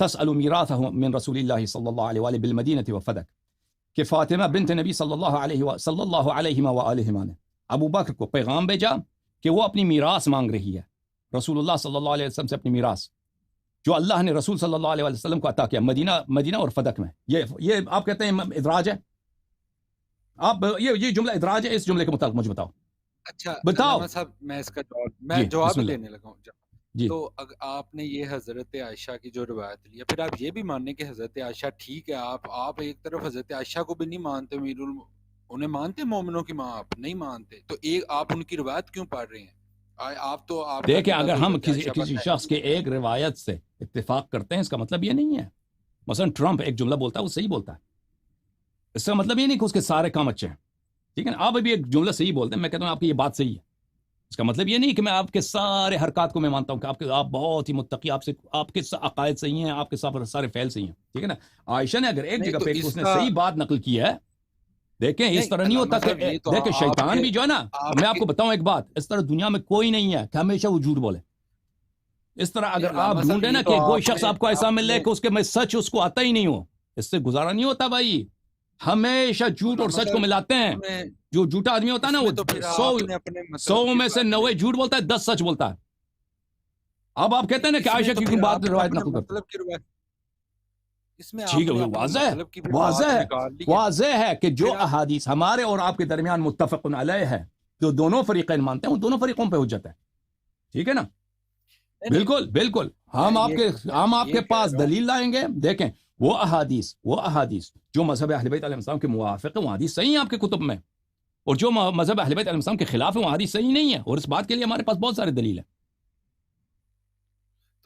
تسأل میراثه من رسول اللہ صلی اللہ علیہ وآلہ بالمدینة وفدک، کہ فاطمہ بنت نبی صلی اللہ علیہ وآلہ نے ابو بکر کو پیغام بھیجا کہ وہ اپنی میراث مانگ رہی ہے، رسول اللہ صلی اللہ علیہ وسلم سے اپنی میراث جو اللہ نے رسول صلی اللہ علیہ وسلم کو عطا کیا مدینہ اور فدک میں. یہ آپ کہتے ہیں ادراج ہے؟ آپ یہ جملہ ادراج ہے؟ اس جملے کے متعلق مجھے بتاؤ. اچھا بتاؤ علامہ صاحب، میں اس کا جواب دینے لگا ہوں. جی تو آپ نے یہ حضرت عائشہ کی جو روایت لی ہے، پھر آپ یہ بھی ماننے کہ حضرت عائشہ ٹھیک ہے، آپ ایک طرف حضرت عائشہ کو بھی نہیں مانتے، انہیں مانتے مومنوں کی ماں، آپ نہیں مانتے، تو ایک آپ ان کی روایت کیوں پڑھ رہے ہیں؟ آپ تو آپ کا دیکھیں، عقیدہ اگر تو ہم حضرت عائشہ پر کسی ہے شخص کے ایک روایت سے اتفاق کرتے ہیں، اس کا مطلب یہ نہیں ہے. مثلا ٹرمپ ایک جملہ بولتا ہے، وہ صحیح بولتا ہے، اس کا مطلب یہ نہیں کہ اس کے سارے کام اچھے ہیں. ٹھیک ہے نا، آپ ابھی ایک جملہ صحیح بولتے ہیں، میں کہتا ہوں آپ کی یہ بات صحیح ہے، اس کا مطلب یہ نہیں کہ میں آپ کے سارے حرکات کو میں مانتا ہوں کہ آپ بہت ہی متقی، آپ کے عقائد صحیح ہیں، آپ کے سارے فعل صحیح ہیں. ٹھیک ہے نا. عائشہ نے اگر ایک نہیں جگہ تو پہ اس اس نے کا صحیح بات نقل کی ہے، دیکھیں اس نہیں طرح نہیں علامہ ہوتا صاحب، کہ یہ تو دیکھیں آپ شیطان کے بھی جو ہے نا، میں آپ کے کو بتاؤں ایک بات، اس طرح دنیا میں کوئی نہیں ہے کہ ہمیشہ وہ جھوٹ بولے. اس طرح نہیں اگر آپ علامہ صاحب، ڈھونڈیں یہ نا تو کہ کوئی آپ شخص نے آپ کو ایسا مل رہا ہے کہ اس کے میں سچ اس کو آتا ہی نہیں ہو، اس سے گزارا نہیں ہوتا بھائی. ہمیشہ جھوٹ اور علامہ سچ کو صاحب ملاتے ہیں. جو جھوٹا آدمی ہوتا ہے نا، اس وہ میں تو پھر سو آپ نے اپنے سو مطلب کی میں سے روایت 90 لے جھوٹ بولتا ہے، 10 سچ بولتا ہے. اب آپ کہتے ہیں نا کہ اس میں عائشہ تو کی پھر کیوں بات آپ نے روایت اپنے نقل کرتے ہیں. مطلب کی روایت، اس میں ٹھیک آپ ہے، نے وہ اپنے واضح ہے، مطلب کی پھر واضح بات ہے، نکال لی ہے. واضح ہے کہ جو پھر آپ احادیث ہمارے اور آپ کے درمیان متفق علیہ ہے، جو دونوں فریقین مانتے ہیں، ان دونوں فریقوں پہ حجت ہے. ٹھیک ہے نا. نہیں نہیں، بالکل بالکل. میں ہم آپ یہ کے کہہ پاس رہا ہوں. دلیل لائیں گے. دیکھیں وہ احادیث جو مذہب اہل بیت علیہ السلام کے موافق ہے، وہ حدیث صحیح ہیں آپ کے کتب میں، اور جو مذہب اہل بیت علیہ السلام کے خلاف ہے، وہ حدیث صحیح نہیں ہے. اور اس بات کے لیے ہمارے پاس بہت سارے دلیل ہیں.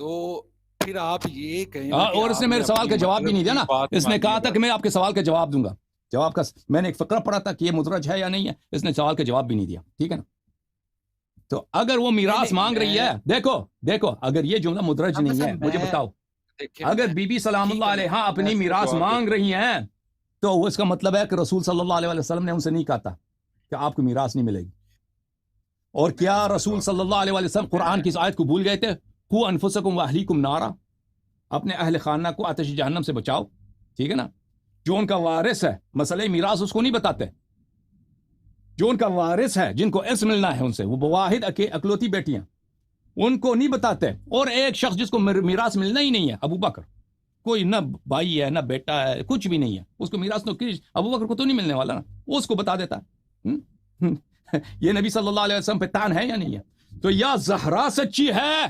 تو پھر آپ یہ کہیں نا کہ اور اس نے آپ میرے نے سوال اپنی کا جواب بھی مطلب نہیں دیا کی نا. بات اس نے مانی کہا ہے تھا کہ بس. میں آپ کے سوال کا جواب دوں گا. جواب کا میں نے ایک فقرہ پڑھا تھا کہ یہ مدرج ہے یا نہیں ہے، اس نے سوال کا جواب بھی نہیں دیا. ٹھیک ہے نا. تو اگر وہ نہیں میراث نہیں، مانگ رہی ہے، دیکھو اگر یہ جملہ مدرج ہم نہیں صاحب ہے، مجھے میں بتاؤ، دیکھیں، اگر میں بی بی سلام ٹھیک اللہ ہے، علیہ میں اپنی اس کا میراث جواب مانگ دیتا ہوں. رہی ہیں، تو اس کا مطلب ہے کہ رسول صلی اللہ علیہ وسلم نے ان سے نہیں کہا تھا کہ آپ کو میراث نہیں ملے گی. اور میں کیا اس کا رسول جواب صلی دیتا اللہ علیہ وسلم ہوں. قرآن کی اس آیت کو بھول گئے تھے؟ قوا انفسکم واہلیکم نارا، اپنے اہل خانہ کو آتش جہنم سے بچاؤ. ٹھیک ہے نا. جو ان کا وارث ہے، مسئلہ میراث اس کو نہیں بتاتے. جو ان کا وارث ہے، جن کو ارث ملنا ہے ان سے، وہ واحد اکلوتی بیٹیاں، ان کو نہیں بتاتے. اور ایک شخص جس کو میراث ملنا ہی نہیں ہے، ابو بکر، کوئی نہ بھائی ہے نہ بیٹا ہے، کچھ بھی نہیں ہے، اس کو میراث تو ابو بکر کو تو نہیں ملنے والا نا، وہ اس کو بتا دیتا ہے. یہ نبی صلی اللہ علیہ وسلم پہ تان ہے یا نہیں ہے؟ تو یا زہرا سچی ہے،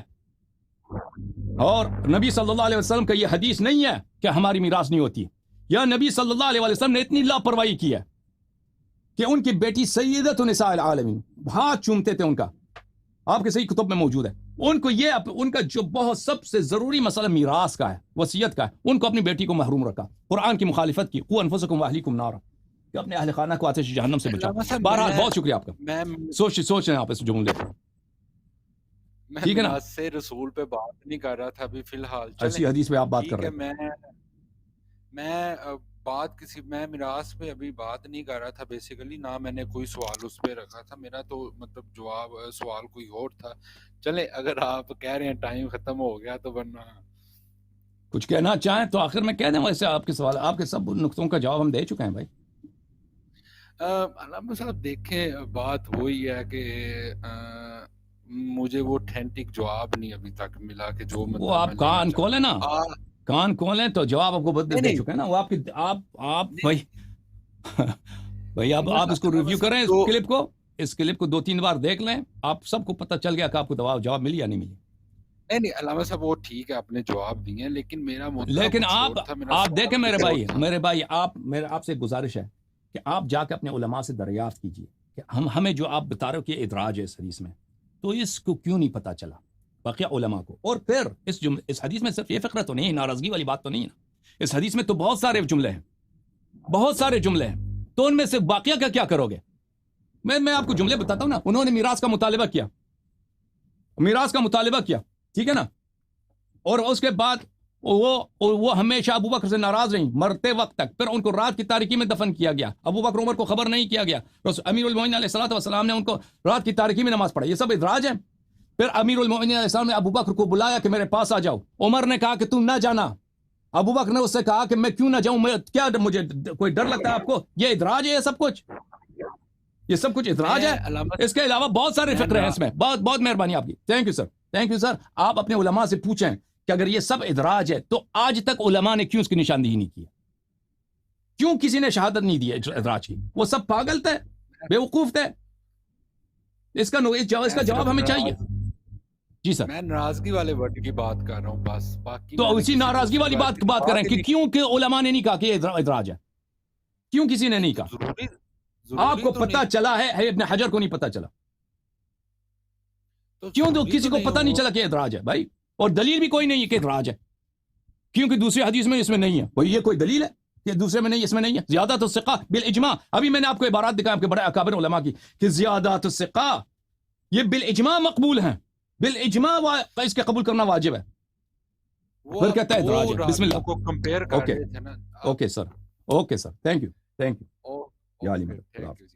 اور نبی صلی اللہ علیہ وسلم کا یہ حدیث نہیں ہے کہ ہماری میراث نہیں ہوتی، یا نبی صلی اللہ علیہ وسلم نے اتنی لاپرواہی کی ہے کہ ان کی بیٹی سیدت نساء العالمین، ہاتھ چومتے تھے ان کا، آپ کے صحیح کتب میں موجود ہے. ان کو ان کا جو بہت سب سے ضروری مسئلہ میراث کا ہے، وصیت کا ہے، ان کو اپنی بیٹی کو محروم رکھا. قرآن کی مخالفت کی، قوا انفسکم واہلیکم نارا، کہ اپنے اہل خانہ کو آتش جہنم سے بچاؤ. علامہ صاحب، بہرحال بہت شکریہ آپ کا. میں سوچ رہے ہیں آپ اس جملے پر. ٹھیک ہے نا. میراث سے رسول پہ بات نہیں کر رہا تھا ابھی فی الحال. چلیں ایسی حدیث پہ آپ بات کر ٹھیک رہے ہے، تھے. میں میراث پہ ابھی بات نہیں کر رہا تھا بیسیکلی، نہ میں نے کوئی سوال اس پہ رکھا تھا. میرا تو مطلب سوال کوئی اور تھا. چلیں اگر آپ کہہ رہے ہیں ٹائم ختم ہو گیا تو ورنہ کچھ کہنا چاہیں تو آخر میں کہہ دیں. ویسے آپ کے سوال، آپ کے سب نقطوں کا جواب ہم دے چکے ہیں بھائی. علامہ صاحب دیکھیں، بات وہی ہے کہ مجھے وہ اوتھینٹک جواب نہیں ابھی تک ملا کہ جو وہ مطلب آپ میں لینا کان چاہتا کھولیں نا، ہوں. کان کھولیں تو جواب آپ کو دے نہیں چکے ہیں نا. وہ آپ نہیں بھائی بھائی آپ اس کو علامہ ریویو کریں، صاحب اس تو کلپ کو، اس کلپ کو 2-3 بار دیکھ لیں، آپ سب کو پتہ چل گیا کہ آپ کو جواب ملی یا نہیں ملی. نہیں علامہ صاحب وہ ٹھیک ہے، آپ نے جواب دیے ہیں، لیکن میرا مدعا لیکن کچھ اور تھا، میرا آپ سوال دیکھیں کچھ اور تھا. میرے بھائی آپ سے ایک گزارش ہے کہ آپ جا کے اپنے علماء سے دریافت کیجئے کہ ہمیں جو آپ بتا رہے ہو کہ ادراج ہے اس حدیث میں، تو اس کو کیوں نہیں پتا چلا بقیہ علماء کو. اور پھر اس حدیث میں صرف یہ فقرہ تو نہیں، ناراضگی والی بات تو نہیں ہے نا. اس حدیث میں تو بہت سارے جملے ہیں، بہت سارے جملے ہیں، تو ان میں سے باقیہ کا کیا کرو گے؟ میں آپ کو جملے بتاتا ہوں نا. انہوں نے میراث کا مطالبہ کیا، ٹھیک ہے نا. اور اس کے بعد وہ ہمیشہ ابو بکر سے ناراض رہیں مرتے وقت تک. پھر ان کو رات کی تاریکی میں دفن کیا گیا، ابو بکر عمر کو خبر نہیں کیا گیا. امیر المومنین علیہ الصلوۃ والسلام نے ان کو رات کی تاریکی میں نماز پڑھائی. یہ سب ادراج ہے. پھر امیر المومنین علیہ السلام نے ابو بکر کو بلایا کہ میرے پاس آ جاؤ. عمر نے کہا کہ تم نہ جانا. ابو بکر نے اس سے کہا کہ میں کیوں نہ جاؤں، کیا مجھے کوئی ڈر لگتا ہے آپ کو؟ یہ ادراج ہے، یہ سب کچھ ادراج ہے. اس کے علاوہ بہت سارے فقرے ہیں اس میں. بہت بہت مہربانی آپ کی. Thank you sir. آپ اپنے علماء سے پوچھیں کہ اگر یہ سب ادراج ہے تو آج تک علماء نے کیوں اس کی نشاندہی نہیں کی؟ کیوں کسی نے شہادت نہیں دی ادراج کی؟ وہ سب پاگل تھے، بیوقوف تھے. اس کا جواب ہمیں چاہیے. جی سر میں ناراضگی والے ورڈ کی بات کر رہا ہوں بس، باقی تو میں نے اسی کسی ناراضگی دوسری والی روایت بات کی کریں کہ نہیں کیوں کہ علماء نے نہیں کہا کہ یہ ادراج ہے، کیوں کسی نے نہیں تو کہا؟ ضروری آپ کو تو پتا نہیں چلا ہے ابن حجر کو نہیں پتا چلا، تو کیوں؟ تو ضروری کسی تو کو نہیں پتا نہیں ہو چلا کہ ادراج ہے بھائی، اور دلیل بھی کوئی نہیں ہے کہ ادراج ہے، کیونکہ دوسری حدیث میں اس میں نہیں ہے، کوئی یہ کوئی دلیل ہے کہ دوسرے میں نہیں، اس میں نہیں ہے؟ زیادہ تو ثقہ بالاجماع، ابھی میں نے آپ کو عبارات دکھایا آپ کے بڑے اکابر علماء کی کہ زیادہ ثقہ یہ بالاجماع مقبول ہیں، بالاجماع اس کے قبول کرنا واجب ہے، وہ پھر آپ کہتا ہے دو ادراج ہے۔ بسم راویوں اللہ، کو کمپیئر کر اوکے رہے تھے نا آپ۔ Okay sir, okay sir, thank you, یا علی اوکے مدد، خدا تھینک حافظ۔ یو جی۔